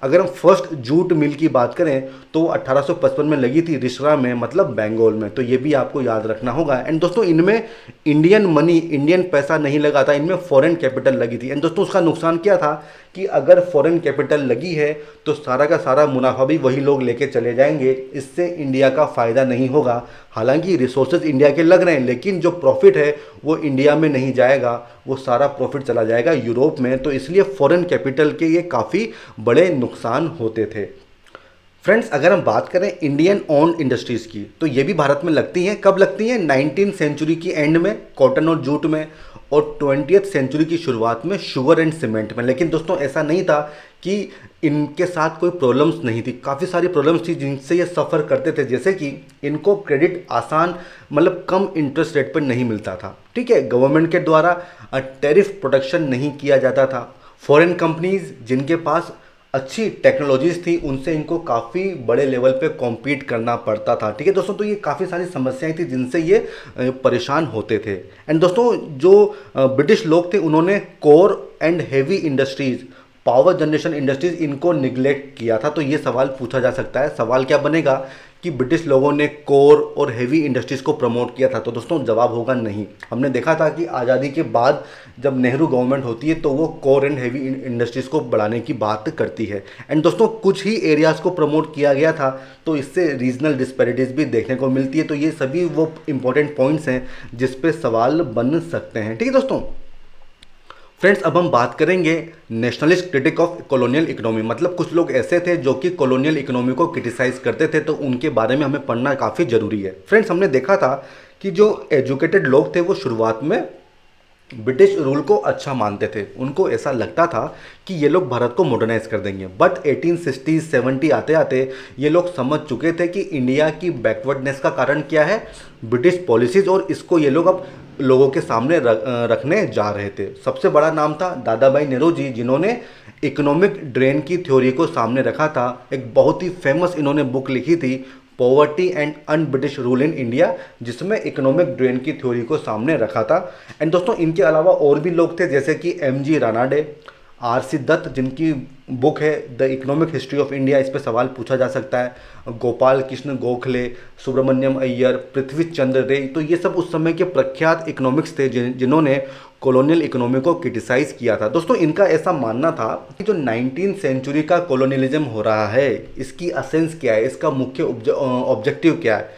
अगर हम फर्स्ट जूट मिल की बात करें तो 1855 में लगी थी रिसरा में, मतलब बंगाल में। तो ये भी आपको याद रखना होगा। एंड दोस्तों इनमें इंडियन मनी, इंडियन पैसा नहीं लगा था, इनमें फॉरेन कैपिटल लगी थी। एंड दोस्तों उसका नुकसान क्या था कि अगर फॉरेन कैपिटल लगी है तो सारा का सारा मुनाफा भी वही लोग लेके चले जाएंगे, इससे इंडिया का फ़ायदा नहीं होगा। हालांकि रिसोर्सेज इंडिया के लग रहे हैं, लेकिन जो प्रॉफिट है वो इंडिया में नहीं जाएगा, वो सारा प्रॉफिट चला जाएगा यूरोप में। तो इसलिए फॉरेन कैपिटल के ये काफ़ी बड़े नुकसान होते थे। फ्रेंड्स, अगर हम बात करें इंडियन ओन्ड इंडस्ट्रीज़ की, तो ये भी भारत में लगती हैं। कब लगती हैं? 19वीं सेंचुरी की एंड में कॉटन और जूट में, और 20वीं सेंचुरी की शुरुआत में शुगर एंड सीमेंट में। लेकिन दोस्तों ऐसा नहीं था कि इनके साथ कोई प्रॉब्लम्स नहीं थी, काफ़ी सारी प्रॉब्लम्स थी जिनसे ये सफ़र करते थे। जैसे कि इनको क्रेडिट आसान मतलब कम इंटरेस्ट रेट पर नहीं मिलता था, ठीक है। गवर्नमेंट के द्वारा टैरिफ प्रोटेक्शन नहीं किया जाता था। फॉरेन कंपनीज जिनके पास अच्छी टेक्नोलॉजीज़ थी उनसे इनको काफ़ी बड़े लेवल पे कॉम्पीट करना पड़ता था, ठीक है दोस्तों। तो ये काफ़ी सारी समस्याएं थी जिनसे ये परेशान होते थे। एंड दोस्तों जो ब्रिटिश लोग थे उन्होंने core and heavy industries, power generation industries, इनको निगलेक्ट किया था। तो ये सवाल पूछा जा सकता है, सवाल क्या बनेगा कि ब्रिटिश लोगों ने कोर और हेवी इंडस्ट्रीज़ को प्रमोट किया था। तो दोस्तों जवाब होगा नहीं। हमने देखा था कि आज़ादी के बाद जब नेहरू गवर्नमेंट होती है तो वो कोर एंड हेवी इंडस्ट्रीज़ को बढ़ाने की बात करती है। एंड दोस्तों कुछ ही एरियाज़ को प्रमोट किया गया था, तो इससे रीजनल डिस्पैरिटीज़ भी देखने को मिलती है। तो ये सभी वो इंपॉर्टेंट पॉइंट्स हैं जिस पे सवाल बन सकते हैं, ठीक है दोस्तों। फ्रेंड्स, अब हम बात करेंगे nationalist critic of colonial economy. मतलब कुछ लोग ऐसे थे जो कि कॉलोनियल इकोनॉमी को क्रिटिसाइज करते थे, तो उनके बारे में हमें पढ़ना काफ़ी ज़रूरी है। फ्रेंड्स, हमने देखा था कि जो एजुकेटेड लोग थे वो शुरुआत में ब्रिटिश रूल को अच्छा मानते थे। उनको ऐसा लगता था कि ये लोग भारत को मॉडर्नाइज कर देंगे। बट 1860 70 आते आते ये लोग समझ चुके थे कि इंडिया की बैकवर्डनेस का कारण क्या है, ब्रिटिश पॉलिसीज़, और इसको ये लोग अब लोगों के सामने रखने जा रहे थे। सबसे बड़ा नाम था दादा भाई नेहरू जिन्होंने इकोनॉमिक ड्रेन की थ्योरी को सामने रखा था। एक बहुत ही फेमस इन्होंने बुक लिखी थी, poverty and un British rule in India, जिसमें इकोनॉमिक ड्रेन की थ्योरी को सामने रखा था। एंड दोस्तों इनके अलावा और भी लोग थे जैसे कि MG रानाडे, RC दत्त, जिनकी बुक है the economic history of India, इस पर सवाल पूछा जा सकता है, गोपाल कृष्ण गोखले, सुब्रमण्यम अय्यर, पृथ्वी चंद्र रे। तो ये सब उस समय के प्रख्यात इकोनॉमिक्स थे जिन्होंने कॉलोनियल इकोनॉमी को क्रिटिसाइज किया था। दोस्तों इनका ऐसा मानना था कि जो 19वीं सेंचुरी का कॉलोनियलिज्म हो रहा है, इसकी असेंस क्या है, इसका मुख्य ऑब्जेक्टिव क्या है।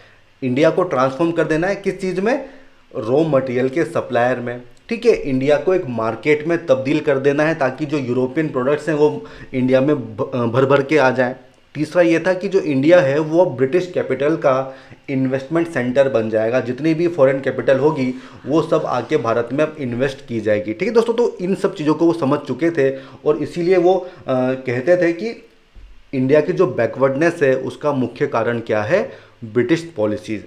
इंडिया को ट्रांसफॉर्म कर देना है किस चीज़ में? रॉ मटेरियल के सप्लायर में, ठीक है। इंडिया को एक मार्केट में तब्दील कर देना है ताकि जो यूरोपियन प्रोडक्ट्स हैं वो इंडिया में भर भर के आ जाएं। तीसरा ये था कि जो इंडिया है वो ब्रिटिश कैपिटल का इन्वेस्टमेंट सेंटर बन जाएगा, जितनी भी फॉरेन कैपिटल होगी वो सब आके भारत में अब इन्वेस्ट की जाएगी, ठीक है दोस्तों। तो इन सब चीज़ों को वो समझ चुके थे और इसीलिए वो कहते थे कि इंडिया की जो बैकवर्डनेस है उसका मुख्य कारण क्या है? British policies.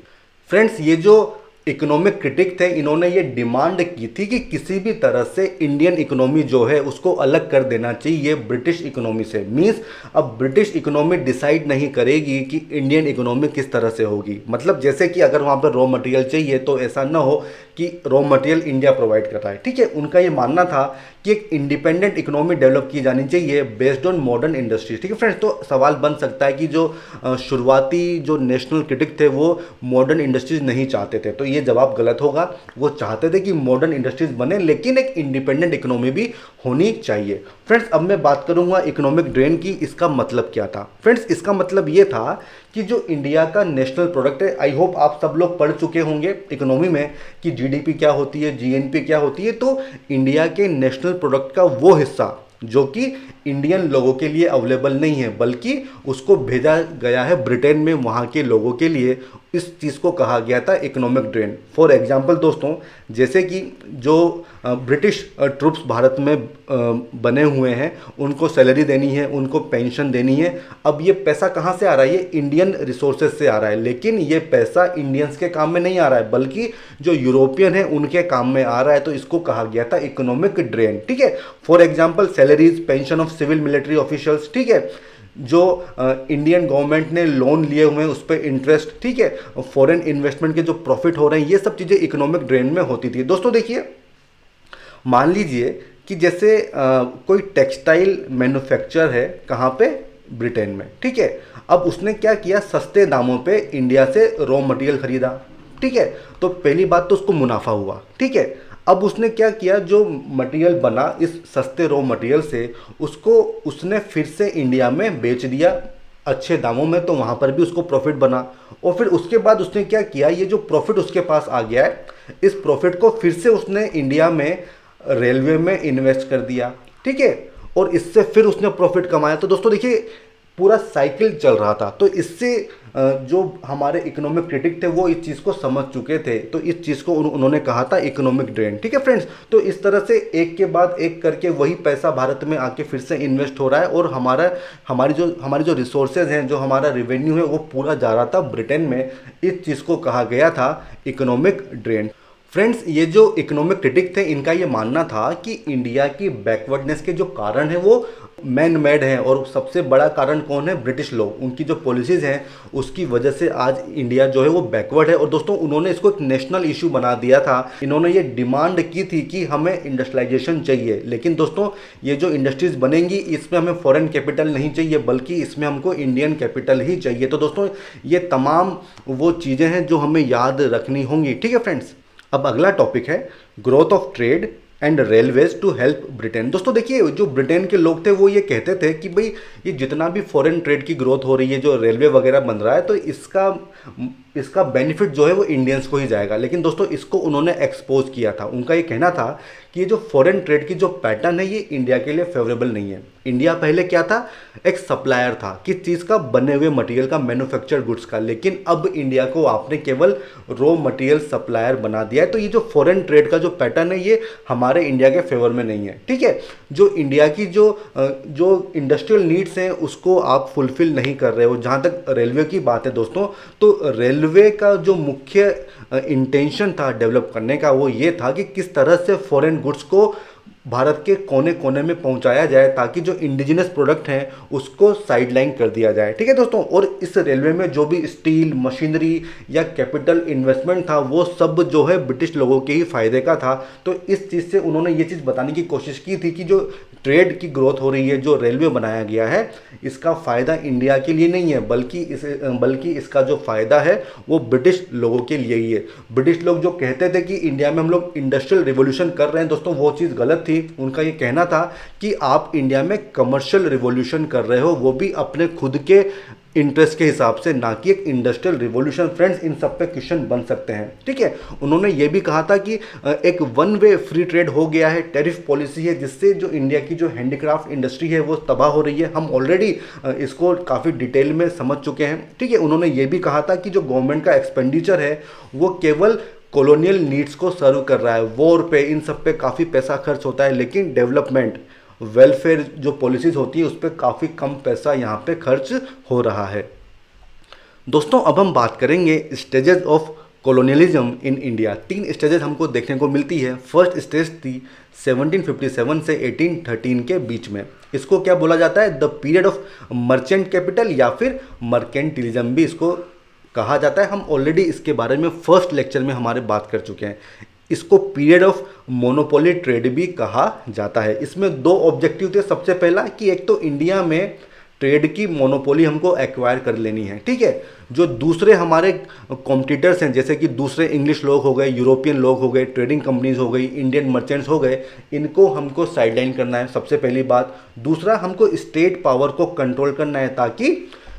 फ्रेंड्स, ये जो इकोनॉमिक क्रिटिक थे इन्होंने ये डिमांड की थी कि किसी भी तरह से इंडियन इकोनॉमी जो है उसको अलग कर देना चाहिए ब्रिटिश इकोनॉमी से। मींस अब ब्रिटिश इकोनॉमी डिसाइड नहीं करेगी कि इंडियन इकोनॉमी किस तरह से होगी। मतलब जैसे कि अगर वहाँ पर रॉ मटेरियल चाहिए तो ऐसा ना हो कि रॉ मटेरियल इंडिया प्रोवाइड कर रहा है, ठीक है। उनका ये मानना था कि एक इंडिपेंडेंट इकोनॉमी डेवलप की जानी चाहिए बेस्ड ऑन मॉडर्न इंडस्ट्रीज, ठीक है फ्रेंड्स। तो सवाल बन सकता है कि जो शुरुआती जो नेशनल क्रिटिक थे वो मॉडर्न इंडस्ट्रीज नहीं चाहते थे, तो ये जवाब गलत होगा। वो चाहते थे कि मॉडर्न इंडस्ट्रीज बने लेकिन एक इंडिपेंडेंट इकोनॉमी भी होनी चाहिए। फ्रेंड्स, अब मैं बात करूंगा इकोनॉमिक ड्रेन की। इसका मतलब क्या था? फ्रेंड्स, इसका मतलब ये था कि जो इंडिया का नेशनल प्रोडक्ट है, आई होप आप सब लोग पढ़ चुके होंगे इकोनॉमी में कि जीडीपी क्या होती है, जीएनपी क्या होती है। तो इंडिया के नेशनल प्रोडक्ट का वो हिस्सा जो कि इंडियन लोगों के लिए अवेलेबल नहीं है बल्कि उसको भेजा गया है ब्रिटेन में वहाँ के लोगों के लिए, इस चीज़ को कहा गया था इकोनॉमिक ड्रेन। फॉर एग्जांपल दोस्तों, जैसे कि जो ब्रिटिश ट्रूप्स भारत में बने हुए हैं उनको सैलरी देनी है, उनको पेंशन देनी है। अब ये पैसा कहाँ से आ रहा है? ये इंडियन रिसोर्सेज से आ रहा है, लेकिन ये पैसा इंडियंस के काम में नहीं आ रहा है बल्कि जो यूरोपियन है उनके काम में आ रहा है। तो इसको कहा गया था इकोनॉमिक ड्रेन, ठीक है। For example salaries, pension of civil military officials, ठीक है। जो इंडियन गवर्नमेंट ने लोन लिए हुए हैं उस पर इंटरेस्ट, ठीक है। फॉरेन इन्वेस्टमेंट के जो प्रॉफिट हो रहे हैं, ये सब चीज़ें इकोनॉमिक ड्रेन में होती थी। दोस्तों देखिए, मान लीजिए कि जैसे कोई टेक्सटाइल मैन्युफैक्चर है, कहाँ पे? ब्रिटेन में, ठीक है। अब उसने क्या किया? सस्ते दामों पे इंडिया से रॉ मटेरियल खरीदा, ठीक है। तो पहली बात तो उसको मुनाफा हुआ, ठीक है। अब उसने क्या किया, जो मटेरियल बना इस सस्ते रॉ मटेरियल से, उसको उसने फिर से इंडिया में बेच दिया अच्छे दामों में, तो वहाँ पर भी उसको प्रॉफिट बना। और फिर उसके बाद उसने क्या किया, ये जो प्रॉफिट उसके पास आ गया है, इस प्रॉफिट को फिर से उसने इंडिया में रेलवे में इन्वेस्ट कर दिया, ठीक है, और इससे फिर उसने प्रॉफिट कमाया। तो दोस्तों देखिए पूरा साइकिल चल रहा था। तो इससे जो हमारे इकोनॉमिक क्रिटिक थे वो इस चीज़ को समझ चुके थे, तो इस चीज़ को उन्होंने कहा था इकोनॉमिक ड्रेन, ठीक है फ्रेंड्स। तो इस तरह से एक के बाद एक करके वही पैसा भारत में आके फिर से इन्वेस्ट हो रहा है, और हमारी जो रिसोर्सेज हैं, जो हमारा रेवेन्यू है, वो पूरा जा रहा था ब्रिटेन में। इस चीज़ को कहा गया था इकोनॉमिक ड्रेन। फ्रेंड्स, ये जो इकोनॉमिक क्रिटिक थे, इनका ये मानना था कि इंडिया की बैकवर्डनेस के जो कारण है वो मैन मेड है, और सबसे बड़ा कारण कौन है, ब्रिटिश लोग, उनकी जो पॉलिसीज़ हैं उसकी वजह से आज इंडिया जो है वो बैकवर्ड है। और दोस्तों उन्होंने इसको एक नेशनल इशू बना दिया था। इन्होंने ये डिमांड की थी कि हमें इंडस्ट्रियलाइजेशन चाहिए, लेकिन दोस्तों ये जो इंडस्ट्रीज बनेंगी इसमें हमें फॉरेन कैपिटल नहीं चाहिए, बल्कि इसमें हमको इंडियन कैपिटल ही चाहिए। तो दोस्तों ये तमाम वो चीज़ें हैं जो हमें याद रखनी होंगी, ठीक है फ्रेंड्स। अब अगला टॉपिक है growth of trade and railways to help Britain. दोस्तों देखिए जो ब्रिटेन के लोग थे वो ये कहते थे कि भाई ये जितना भी फॉरेन ट्रेड की ग्रोथ हो रही है, जो रेलवे वगैरह बन रहा है, तो इसका बेनिफिट जो है वो इंडियंस को ही जाएगा। लेकिन दोस्तों इसको उन्होंने एक्सपोज किया था। उनका ये कहना था कि ये जो फॉरेन ट्रेड की जो पैटर्न है ये इंडिया के लिए फेवरेबल नहीं है। इंडिया पहले क्या था, एक सप्लायर था, किस चीज़ का, बने हुए मटेरियल का, मैन्युफैक्चर्ड गुड्स का। लेकिन अब इंडिया को आपने केवल रॉ मटेरियल सप्लायर बना दिया है। तो ये जो फॉरेन ट्रेड का जो पैटर्न है ये हमारे इंडिया के फेवर में नहीं है, ठीक है। जो इंडिया की जो इंडस्ट्रियल नीड्स हैं उसको आप फुलफिल नहीं कर रहे हो। जहाँ तक रेलवे की बात है दोस्तों, तो रेलवे का जो मुख्य इंटेंशन था डेवलप करने का वो ये था कि किस तरह से फॉरेन गुड्स को भारत के कोने कोने में पहुंचाया जाए, ताकि जो इंडिजिनस प्रोडक्ट हैं उसको साइडलाइन कर दिया जाए, ठीक है दोस्तों। और इस रेलवे में जो भी स्टील, मशीनरी या कैपिटल इन्वेस्टमेंट था वो सब जो है ब्रिटिश लोगों के ही फायदे का था। तो इस चीज़ से उन्होंने ये चीज़ बताने की कोशिश की थी कि जो ट्रेड की ग्रोथ हो रही है, जो रेलवे बनाया गया है, इसका फ़ायदा इंडिया के लिए नहीं है, बल्कि इसका जो फ़ायदा है वो ब्रिटिश लोगों के लिए ही है। ब्रिटिश लोग जो कहते थे कि इंडिया में हम लोग इंडस्ट्रियल रिवॉल्यूशन कर रहे हैं, दोस्तों वो चीज़ गलत थी। उनका ये कहना था कि आप इंडिया में कमर्शियल रिवॉल्यूशन कर रहे हो, वो भी अपने खुद के इंटरेस्ट के हिसाब से, ना कि एक इंडस्ट्रियल रिवॉल्यूशन। फ्रेंड्स इन सब पे क्वेश्चन बन सकते हैं, ठीक है। उन्होंने ये भी कहा था कि एक वन वे फ्री ट्रेड हो गया है, टैरिफ पॉलिसी है, जिससे जो इंडिया की जो हैंडीक्राफ्ट इंडस्ट्री है वो तबाह हो रही है। हम ऑलरेडी इसको काफ़ी डिटेल में समझ चुके हैं, ठीक है। उन्होंने ये भी कहा था कि जो गवर्नमेंट का एक्सपेंडिचर है वो केवल कॉलोनियल नीड्स को सर्व कर रहा है, वॉर पे, इन सब पे काफ़ी पैसा खर्च होता है, लेकिन डेवलपमेंट, वेलफेयर जो पॉलिसीज़ होती है उस पर काफ़ी कम पैसा यहाँ पे खर्च हो रहा है। दोस्तों अब हम बात करेंगे stages of colonialism in India. 3 stages हमको देखने को मिलती है। फर्स्ट स्टेज थी 1757 से 1813 के बीच में। इसको क्या बोला जाता है, the period of merchant capital या फिर मर्केंटिलिज्म भी इसको कहा जाता है। हम ऑलरेडी इसके बारे में फर्स्ट लेक्चर में हमारे बात कर चुके हैं। इसको पीरियड ऑफ मोनोपोली ट्रेड भी कहा जाता है। इसमें 2 ऑब्जेक्टिव थे। सबसे पहला कि एक तो इंडिया में ट्रेड की मोनोपोली हमको एक्वायर कर लेनी है, ठीक है। जो दूसरे हमारे कॉम्पिटिटर्स हैं, जैसे कि दूसरे इंग्लिश लोग हो गए, यूरोपियन लोग हो गए, ट्रेडिंग कंपनीज हो गई, इंडियन मर्चेंट्स हो गए, इनको हमको साइडलाइन करना है, सबसे पहली बात। दूसरा हमको स्टेट पावर को कंट्रोल करना है, ताकि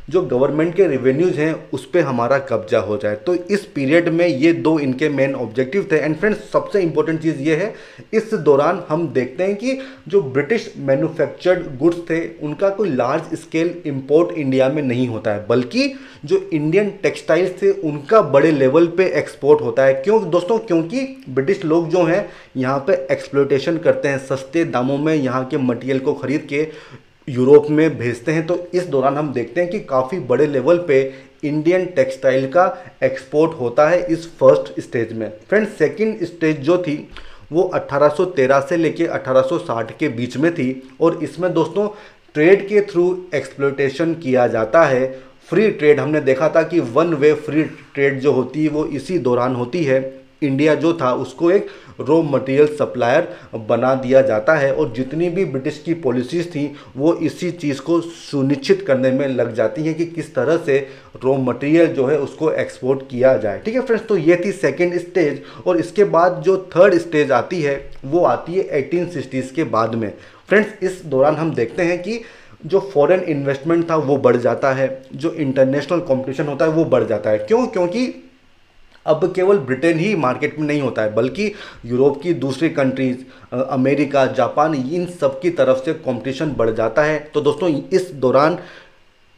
जो गवर्नमेंट के रेवेन्यूज़ हैं उस पर हमारा कब्जा हो जाए। तो इस पीरियड में ये 2 इनके मेन ऑब्जेक्टिव थे। एंड फ्रेंड्स सबसे इंपॉर्टेंट चीज़ ये है, इस दौरान हम देखते हैं कि जो ब्रिटिश मैन्युफैक्चर्ड गुड्स थे उनका कोई लार्ज स्केल इंपोर्ट इंडिया में नहीं होता है, बल्कि जो इंडियन टेक्सटाइल्स थे उनका बड़े लेवल पे एक्सपोर्ट होता है। क्यों दोस्तों, क्योंकि ब्रिटिश लोग जो हैं यहाँ पे एक्सप्लॉयटेशन करते हैं, सस्ते दामों में यहाँ के मटेरियल को खरीद के यूरोप में भेजते हैं। तो इस दौरान हम देखते हैं कि काफ़ी बड़े लेवल पे इंडियन टेक्सटाइल का एक्सपोर्ट होता है इस फर्स्ट स्टेज में। फ्रेंड्स सेकंड स्टेज जो थी वो 1813 से लेके 1860 के बीच में थी, और इसमें दोस्तों ट्रेड के थ्रू एक्सप्लॉयटेशन किया जाता है। फ्री ट्रेड हमने देखा था कि वन वे फ्री ट्रेड जो होती है वो इसी दौरान होती है। इंडिया जो था उसको एक रॉ मटेरियल सप्लायर बना दिया जाता है, और जितनी भी ब्रिटिश की पॉलिसीज़ थी वो इसी चीज़ को सुनिश्चित करने में लग जाती हैं कि किस तरह से रॉ मटेरियल जो है उसको एक्सपोर्ट किया जाए। ठीक है फ्रेंड्स, तो ये थी सेकेंड स्टेज। और इसके बाद जो थर्ड स्टेज आती है वो आती है 1860s के बाद में। फ्रेंड्स, इस दौरान हम देखते हैं कि जो फॉरेन इन्वेस्टमेंट था वो बढ़ जाता है, जो इंटरनेशनल कंपटीशन होता है वो बढ़ जाता है। क्यों? क्योंकि अब केवल ब्रिटेन ही मार्केट में नहीं होता है, बल्कि यूरोप की दूसरी कंट्रीज, अमेरिका, जापान, इन सब की तरफ से कंपटीशन बढ़ जाता है। तो दोस्तों इस दौरान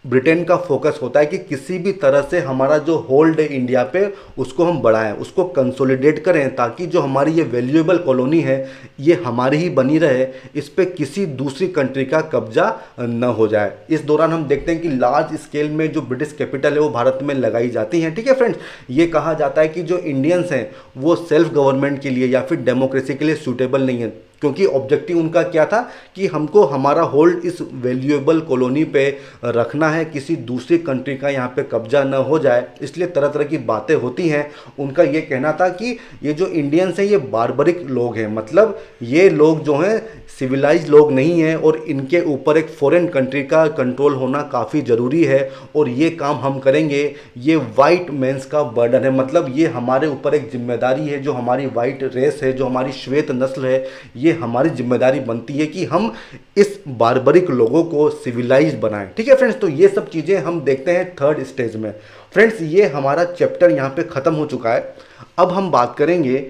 ब्रिटेन का फोकस होता है कि किसी भी तरह से हमारा जो होल्ड है इंडिया पे उसको हम बढ़ाएं, उसको कंसोलिडेट करें, ताकि जो हमारी ये वैल्यूएबल कॉलोनी है ये हमारी ही बनी रहे, इस पे किसी दूसरी कंट्री का कब्जा न हो जाए। इस दौरान हम देखते हैं कि लार्ज स्केल में जो ब्रिटिश कैपिटल है वो भारत में लगाई जाती हैं। ठीक है फ्रेंड्स, ये कहा जाता है कि जो इंडियंस हैं वो सेल्फ गवर्नमेंट के लिए या फिर डेमोक्रेसी के लिए सूटेबल नहीं है, क्योंकि ऑब्जेक्टिव उनका क्या था कि हमको हमारा होल्ड इस वैल्यूएबल कॉलोनी पे रखना है, किसी दूसरी कंट्री का यहाँ पे कब्जा न हो जाए। इसलिए तरह तरह की बातें होती हैं। उनका ये कहना था कि ये जो इंडियंस हैं ये बारबरिक लोग हैं, मतलब ये लोग जो हैं सिविलाइज लोग नहीं हैं, और इनके ऊपर एक फॉरेन कंट्री का कंट्रोल होना काफ़ी ज़रूरी है, और ये काम हम करेंगे, ये वाइट मेंस का बर्डन है, मतलब ये हमारे ऊपर एक जिम्मेदारी है, जो हमारी वाइट रेस है, जो हमारी श्वेत नस्ल है, ये हमारी जिम्मेदारी बनती है कि हम इस बारबरिक लोगों को सिविलाइज बनाएं। ठीक है फ्रेंड्स, तो ये सब चीज़ें हम देखते हैं थर्ड स्टेज में। फ्रेंड्स, ये हमारा चैप्टर यहाँ पे ख़त्म हो चुका है। अब हम बात करेंगे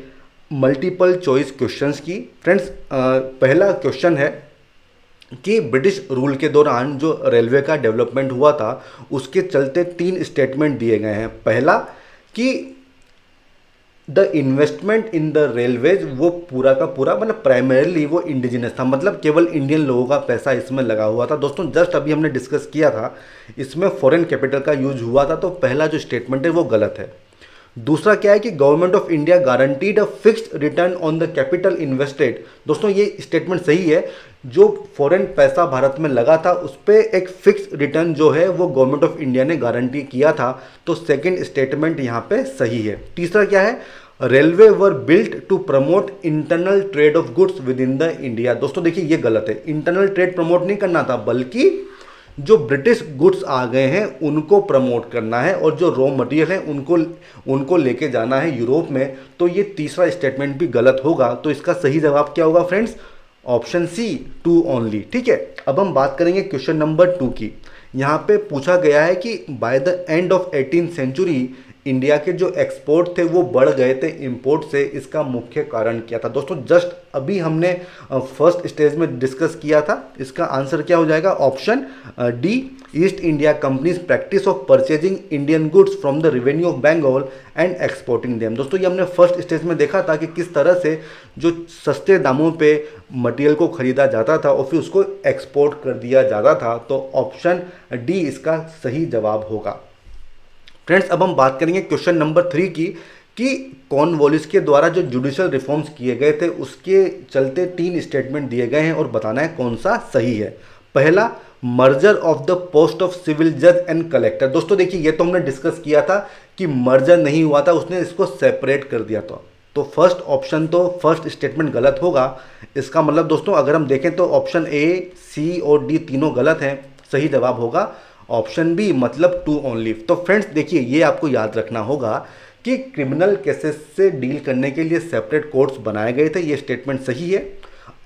मल्टीपल चॉइस क्वेश्चंस की। फ्रेंड्स, पहला क्वेश्चन है कि ब्रिटिश रूल के दौरान जो रेलवे का डेवलपमेंट हुआ था उसके चलते 3 स्टेटमेंट दिए गए हैं। पहला कि the investment in the railways वो पूरा का पूरा मतलब प्राइमरीली वो इंडिजिनस था, मतलब केवल इंडियन लोगों का पैसा इसमें लगा हुआ था। दोस्तों जस्ट अभी हमने डिस्कस किया था, इसमें फॉरेन कैपिटल का यूज हुआ था, तो पहला जो स्टेटमेंट है वो गलत है। दूसरा क्या है कि government of India guaranteed a fixed return on the capital invested. दोस्तों ये स्टेटमेंट सही है, जो फॉरेन पैसा भारत में लगा था उस पर एक फिक्स रिटर्न जो है वो गवर्नमेंट ऑफ इंडिया ने गारंटी किया था, तो सेकंड स्टेटमेंट यहाँ पे सही है। तीसरा क्या है, railway were built to promote internal trade of goods within the India. दोस्तों देखिए ये गलत है, इंटरनल ट्रेड प्रमोट नहीं करना था, बल्कि जो ब्रिटिश गुड्स आ गए हैं उनको प्रमोट करना है, और जो रॉ मटेरियल है उनको लेके जाना है यूरोप में। तो ये तीसरा स्टेटमेंट भी गलत होगा, तो इसका सही जवाब क्या होगा फ्रेंड्स? Option C, 2 only. ठीक है, अब हम बात करेंगे क्वेश्चन नंबर 2 की। यहाँ पे पूछा गया है कि by the end of 18th century India के जो एक्सपोर्ट थे वो बढ़ गए थे इंपोर्ट से, इसका मुख्य कारण क्या था? दोस्तों जस्ट अभी हमने फर्स्ट स्टेज में डिस्कस किया था, इसका आंसर क्या हो जाएगा? Option D, East India company's practice of purchasing Indian goods from the revenue of Bengal and exporting them. दोस्तों ये हमने फर्स्ट स्टेज में देखा था कि किस तरह से जो सस्ते दामों पे मटेरियल को खरीदा जाता था और फिर उसको एक्सपोर्ट कर दिया जाता था, तो ऑप्शन डी इसका सही जवाब होगा। फ्रेंड्स, अब हम बात करेंगे क्वेश्चन नंबर 3 की कि कॉर्नवालिस के द्वारा जो जुडिशियल रिफॉर्म्स किए गए थे उसके चलते 3 स्टेटमेंट दिए गए हैं और बताना है कौन सा सही है। पहला, merger of the post of civil जज एंड कलेक्टर। दोस्तों देखिए ये तो हमने डिस्कस किया था कि मर्जर नहीं हुआ था, उसने इसको सेपरेट कर दिया था, तो फर्स्ट ऑप्शन तो फर्स्ट स्टेटमेंट गलत होगा। इसका मतलब दोस्तों अगर हम देखें तो ऑप्शन ए, सी और डी तीनों गलत हैं, सही जवाब होगा ऑप्शन बी, मतलब 2 ओनली। तो फ्रेंड्स देखिए ये आपको याद रखना होगा कि क्रिमिनल केसेस से डील करने के लिए सेपरेट कोर्ट्स बनाए गए थे, ये स्टेटमेंट सही है।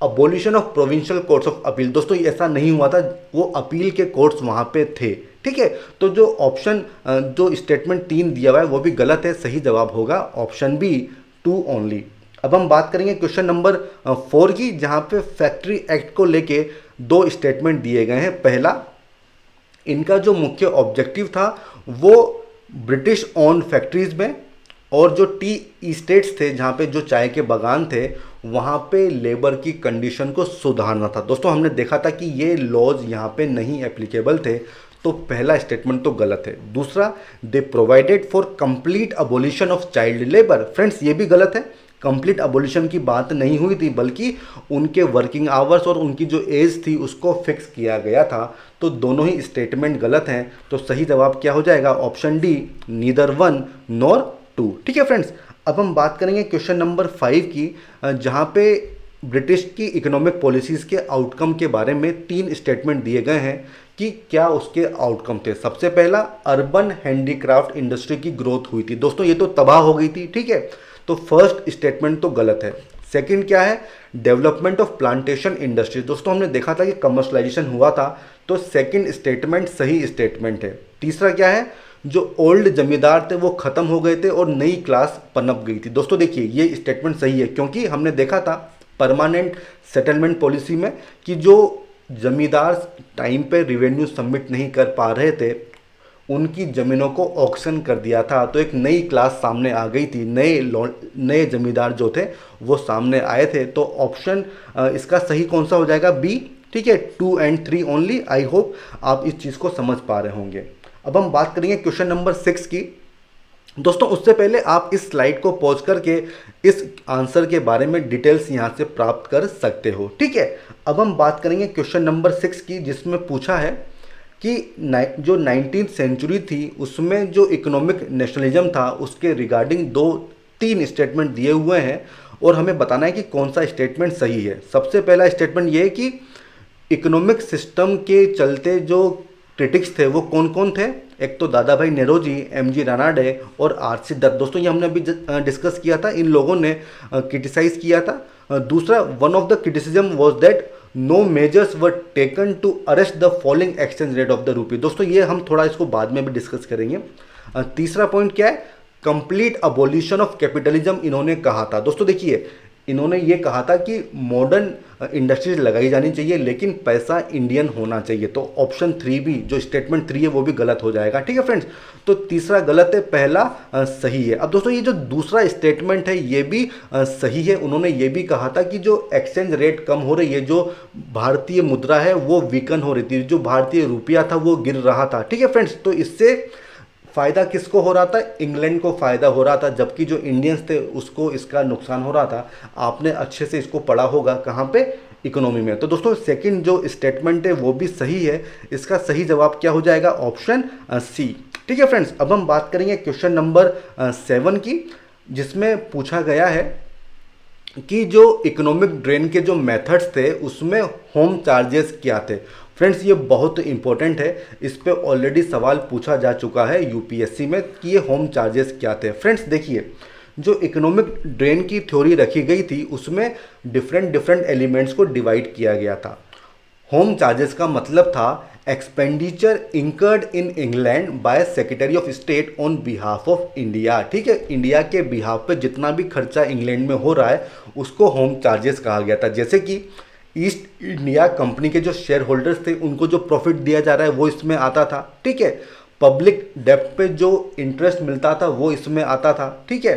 Abolition of provincial courts of appeal, दोस्तों ऐसा नहीं हुआ था, वो अपील के कोर्ट्स वहाँ पे थे। ठीक है, तो जो ऑप्शन जो स्टेटमेंट 3 दिया हुआ है वो भी गलत है, सही जवाब होगा ऑप्शन बी, 2 ओनली। अब हम बात करेंगे क्वेश्चन नंबर 4 की, जहाँ पे फैक्ट्री एक्ट को लेके 2 स्टेटमेंट दिए गए हैं। पहला, इनका जो मुख्य ऑब्जेक्टिव था वो ब्रिटिश ओन फैक्ट्रीज में और जो टी इस्टेट्स थे जहाँ पे जो चाय के बागान थे वहाँ पे लेबर की कंडीशन को सुधारना था। दोस्तों हमने देखा था कि ये लॉज यहाँ पे नहीं एप्लीकेबल थे, तो पहला स्टेटमेंट तो गलत है। दूसरा, दे provided for complete abolition of child labour. Friends ये भी गलत है, कंप्लीट अबोलिशन की बात नहीं हुई थी, बल्कि उनके वर्किंग आवर्स और उनकी जो एज थी उसको फिक्स किया गया था, तो दोनों ही स्टेटमेंट गलत हैं। तो सही जवाब क्या हो जाएगा? Option D, neither 1 nor 2। ठीक है फ्रेंड्स, अब हम बात करेंगे क्वेश्चन नंबर 5 की, जहाँ पे ब्रिटिश की इकोनॉमिक पॉलिसीज़ के आउटकम के बारे में 3 स्टेटमेंट दिए गए हैं कि क्या उसके आउटकम थे। सबसे पहला, अर्बन हैंडीक्राफ्ट इंडस्ट्री की ग्रोथ हुई थी। दोस्तों ये तो तबाह हो गई थी, ठीक है, तो फर्स्ट स्टेटमेंट तो गलत है। सेकंड क्या है, डेवलपमेंट ऑफ प्लांटेशन इंडस्ट्री। दोस्तों हमने देखा था कि कमर्शलाइजेशन हुआ था, तो सेकंड स्टेटमेंट सही स्टेटमेंट है। तीसरा क्या है, जो ओल्ड जमींदार थे वो खत्म हो गए थे और नई क्लास पनप गई थी। दोस्तों देखिए ये स्टेटमेंट सही है, क्योंकि हमने देखा था परमानेंट सेटलमेंट पॉलिसी में कि जो जमींदार टाइम पे रिवेन्यू सबमिट नहीं कर पा रहे थे उनकी ज़मीनों को ऑक्शन कर दिया था, तो एक नई क्लास सामने आ गई थी, नए जमींदार जो थे वो सामने आए थे। तो ऑप्शन इसका सही कौन सा हो जाएगा, बी, ठीक है, 2 and 3 ओनली। आई होप आप इस चीज़ को समझ पा रहे होंगे। अब हम बात करेंगे क्वेश्चन नंबर 6 की। दोस्तों उससे पहले आप इस स्लाइड को पॉज करके इस आंसर के बारे में डिटेल्स यहाँ से प्राप्त कर सकते हो, ठीक है। अब हम बात करेंगे क्वेश्चन नंबर 6 की, जिसमें पूछा है कि जो 19th सेंचुरी थी उसमें जो इकोनॉमिक नेशनलिज्म था उसके रिगार्डिंग 2-3 स्टेटमेंट दिए हुए हैं और हमें बताना है कि कौन सा स्टेटमेंट सही है। सबसे पहला स्टेटमेंट ये है कि इकोनॉमिक सिस्टम के चलते जो क्रिटिक्स थे वो कौन कौन थे। एक तो दादा भाई नेहरू जी, एम.जी. रानाडे और आर.सी. दत्त। दोस्तों ये हमने अभी डिस्कस किया था, इन लोगों ने क्रिटिसाइज किया था। दूसरा, one of the criticism was that no measures were taken to arrest the falling exchange rate of the rupee. दोस्तों ये हम थोड़ा इसको बाद में भी डिस्कस करेंगे। तीसरा पॉइंट क्या है, कंप्लीट अबोलिशन ऑफ कैपिटलिज्म इन्होंने कहा था। दोस्तों देखिए इन्होंने ये कहा था कि मॉडर्न इंडस्ट्रीज लगाई जानी चाहिए लेकिन पैसा इंडियन होना चाहिए। तो ऑप्शन 3 भी, जो स्टेटमेंट 3 है वो भी गलत हो जाएगा, ठीक है फ्रेंड्स। तो तीसरा गलत है, पहला सही है। अब दोस्तों ये जो दूसरा स्टेटमेंट है ये भी सही है। उन्होंने ये भी कहा था कि जो एक्सचेंज रेट कम हो रही है, जो भारतीय मुद्रा है वो वीकन हो रही थी, जो भारतीय रुपया था वो गिर रहा था, ठीक है फ्रेंड्स। तो इससे फ़ायदा किसको हो रहा था, इंग्लैंड को फ़ायदा हो रहा था, जबकि जो इंडियंस थे उसको इसका नुकसान हो रहा था। आपने अच्छे से इसको पढ़ा होगा कहाँ पे, इकोनॉमी में। तो दोस्तों सेकंड जो स्टेटमेंट है वो भी सही है। इसका सही जवाब क्या हो जाएगा, ऑप्शन सी, ठीक है फ्रेंड्स। अब हम बात करेंगे क्वेश्चन नंबर 7 की, जिसमें पूछा गया है कि जो इकोनॉमिक ड्रेन के जो मेथड्स थे उसमें होम चार्जेस क्या थे। फ्रेंड्स ये बहुत इंपॉर्टेंट है, इस पे ऑलरेडी सवाल पूछा जा चुका है यूपीएससी में कि ये होम चार्जेस क्या थे। फ्रेंड्स देखिए जो इकोनॉमिक ड्रेन की थ्योरी रखी गई थी उसमें डिफरेंट एलिमेंट्स को डिवाइड किया गया था। होम चार्जेस का मतलब था expenditure incurred in England bye secretary of state on behalf of India, ठीक है। इंडिया के बिहाफ पे जितना भी खर्चा इंग्लैंड में हो रहा है उसको होम चार्जेस कहा गया था। जैसे कि ईस्ट इंडिया कंपनी के जो शेयर होल्डर्स थे उनको जो प्रॉफिट दिया जा रहा है वो इसमें आता था, ठीक है। पब्लिक डेब्ट पे जो इंटरेस्ट मिलता था वो इसमें आता था, ठीक है।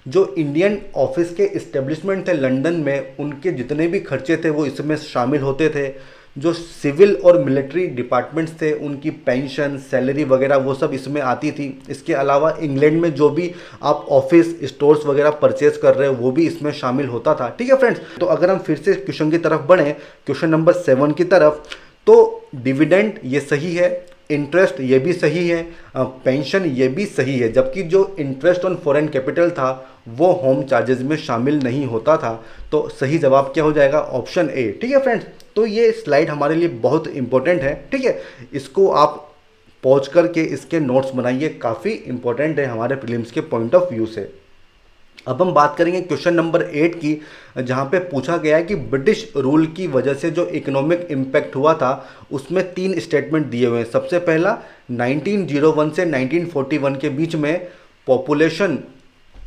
जो इंडियन ऑफिस के इस्टेब्लिशमेंट थे लंदन में उनके जितने भी खर्चे थे वो इसमें शामिल होते थे। जो सिविल और मिलिट्री डिपार्टमेंट्स थे उनकी पेंशन, सैलरी वगैरह वो सब इसमें आती थी। इसके अलावा इंग्लैंड में जो भी आप ऑफिस स्टोर्स वगैरह परचेज कर रहे हो वो भी इसमें शामिल होता था, ठीक है फ्रेंड्स। तो अगर हम फिर से क्वेश्चन की तरफ बढ़ें, क्वेश्चन नंबर 7 की तरफ, तो डिविडेंड ये सही है, इंटरेस्ट ये भी सही है, पेंशन ये भी सही है, जबकि जो इंटरेस्ट ऑन फॉरेन कैपिटल था वो होम चार्जेस में शामिल नहीं होता था। तो सही जवाब क्या हो जाएगा, ऑप्शन ए, ठीक है फ्रेंड्स। तो ये स्लाइड हमारे लिए बहुत इंपॉर्टेंट है, ठीक है। इसको आप पॉज करके इसके नोट्स बनाइए, काफ़ी इंपॉर्टेंट है हमारे प्रीलिम्स के पॉइंट ऑफ व्यू से। अब हम बात करेंगे क्वेश्चन नंबर 8 की, जहाँ पे पूछा गया है कि ब्रिटिश रूल की वजह से जो इकोनॉमिक इम्पैक्ट हुआ था उसमें 3 स्टेटमेंट दिए हुए हैं। सबसे पहला, 1901 से 1941 के बीच में पॉपुलेशन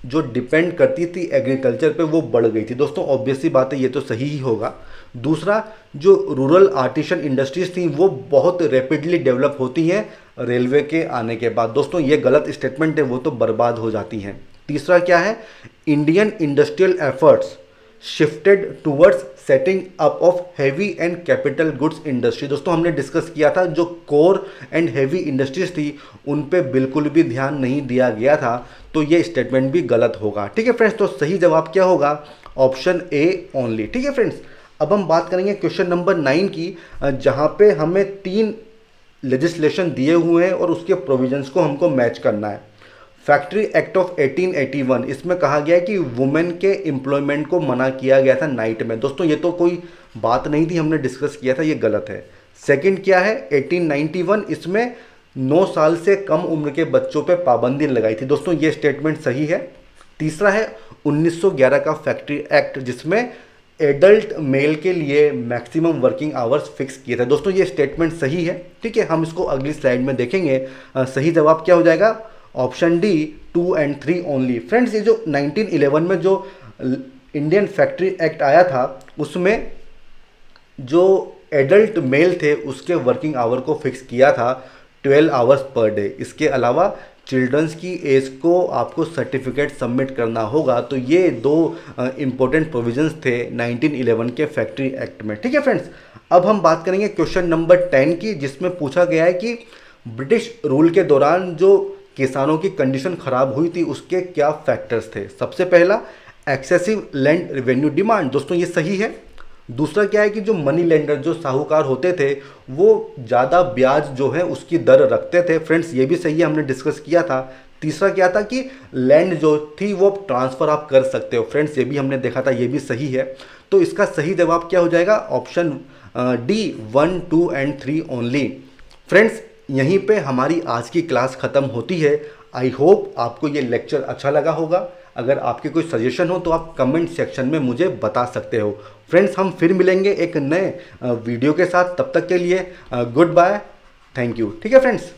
जो डिपेंड करती थी एग्रीकल्चर पे वो बढ़ गई थी। दोस्तों ऑब्वियसली बात है, ये तो सही ही होगा। दूसरा, जो रूरल आर्टिसन इंडस्ट्रीज थी वो बहुत रैपिडली डेवलप होती हैं रेलवे के आने के बाद। दोस्तों ये गलत स्टेटमेंट है, वो तो बर्बाद हो जाती हैं। तीसरा क्या है, Indian industrial efforts shifted towards setting up of heavy and capital goods industry. दोस्तों हमने डिस्कस किया था जो कोर एंड हैवी इंडस्ट्रीज थी उन पे बिल्कुल भी ध्यान नहीं दिया गया था, तो ये स्टेटमेंट भी गलत होगा, ठीक है फ्रेंड्स। तो सही जवाब क्या होगा, ऑप्शन ए ओनली, ठीक है फ्रेंड्स। अब हम बात करेंगे क्वेश्चन नंबर 9 की, जहाँ पे हमें 3 लेजिस्लेशन दिए हुए हैं और उसके प्रोविजंस को हमको मैच करना है। फैक्ट्री एक्ट ऑफ 1881, इसमें कहा गया है कि वुमेन के एम्प्लॉयमेंट को मना किया गया था नाइट में। दोस्तों ये तो कोई बात नहीं थी, हमने डिस्कस किया था, ये गलत है। सेकंड क्या है 1891, इसमें 9 साल से कम उम्र के बच्चों पे पाबंदी लगाई थी। दोस्तों ये स्टेटमेंट सही है। तीसरा है 1911 का फैक्ट्री एक्ट, जिसमें एडल्ट मेल के लिए मैक्सिमम वर्किंग आवर्स फिक्स किए थे। दोस्तों ये स्टेटमेंट सही है, ठीक है, हम इसको अगली स्लाइड में देखेंगे। सही जवाब क्या हो जाएगा, option D 2 and 3 only. Friends ये जो 1911 में जो इंडियन फैक्ट्री एक्ट आया था, उसमें जो एडल्ट मेल थे उसके वर्किंग आवर को फिक्स किया था 12 आवर्स पर डे। इसके अलावा चिल्ड्रंस की एज को आपको सर्टिफिकेट सबमिट करना होगा। तो ये दो इंपॉर्टेंट प्रोविजंस थे 1911 के फैक्ट्री एक्ट में, ठीक है फ्रेंड्स। अब हम बात करेंगे क्वेश्चन नंबर 10 की, जिसमें पूछा गया है कि ब्रिटिश रूल के दौरान जो किसानों की कंडीशन खराब हुई थी उसके क्या फैक्टर्स थे। सबसे पहला एक्सेसिव लैंड रेवेन्यू डिमांड, दोस्तों ये सही है। दूसरा क्या है कि जो मनी लेंडर, जो साहूकार होते थे, वो ज़्यादा ब्याज जो है उसकी दर रखते थे। फ्रेंड्स ये भी सही है, हमने डिस्कस किया था। तीसरा क्या था कि लैंड जो थी वो ट्रांसफ़र आप कर सकते हो। फ्रेंड्स ये भी हमने देखा था, ये भी सही है। तो इसका सही जवाब क्या हो जाएगा, option D 1, 2 and 3 only. Friends यहीं पे हमारी आज की क्लास ख़त्म होती है। आई होप आपको ये लेक्चर अच्छा लगा होगा। अगर आपके कोई सजेशन हो तो आप कमेंट सेक्शन में मुझे बता सकते हो। फ्रेंड्स हम फिर मिलेंगे एक नए वीडियो के साथ, तब तक के लिए गुड बाय, थैंक यू, ठीक है फ्रेंड्स।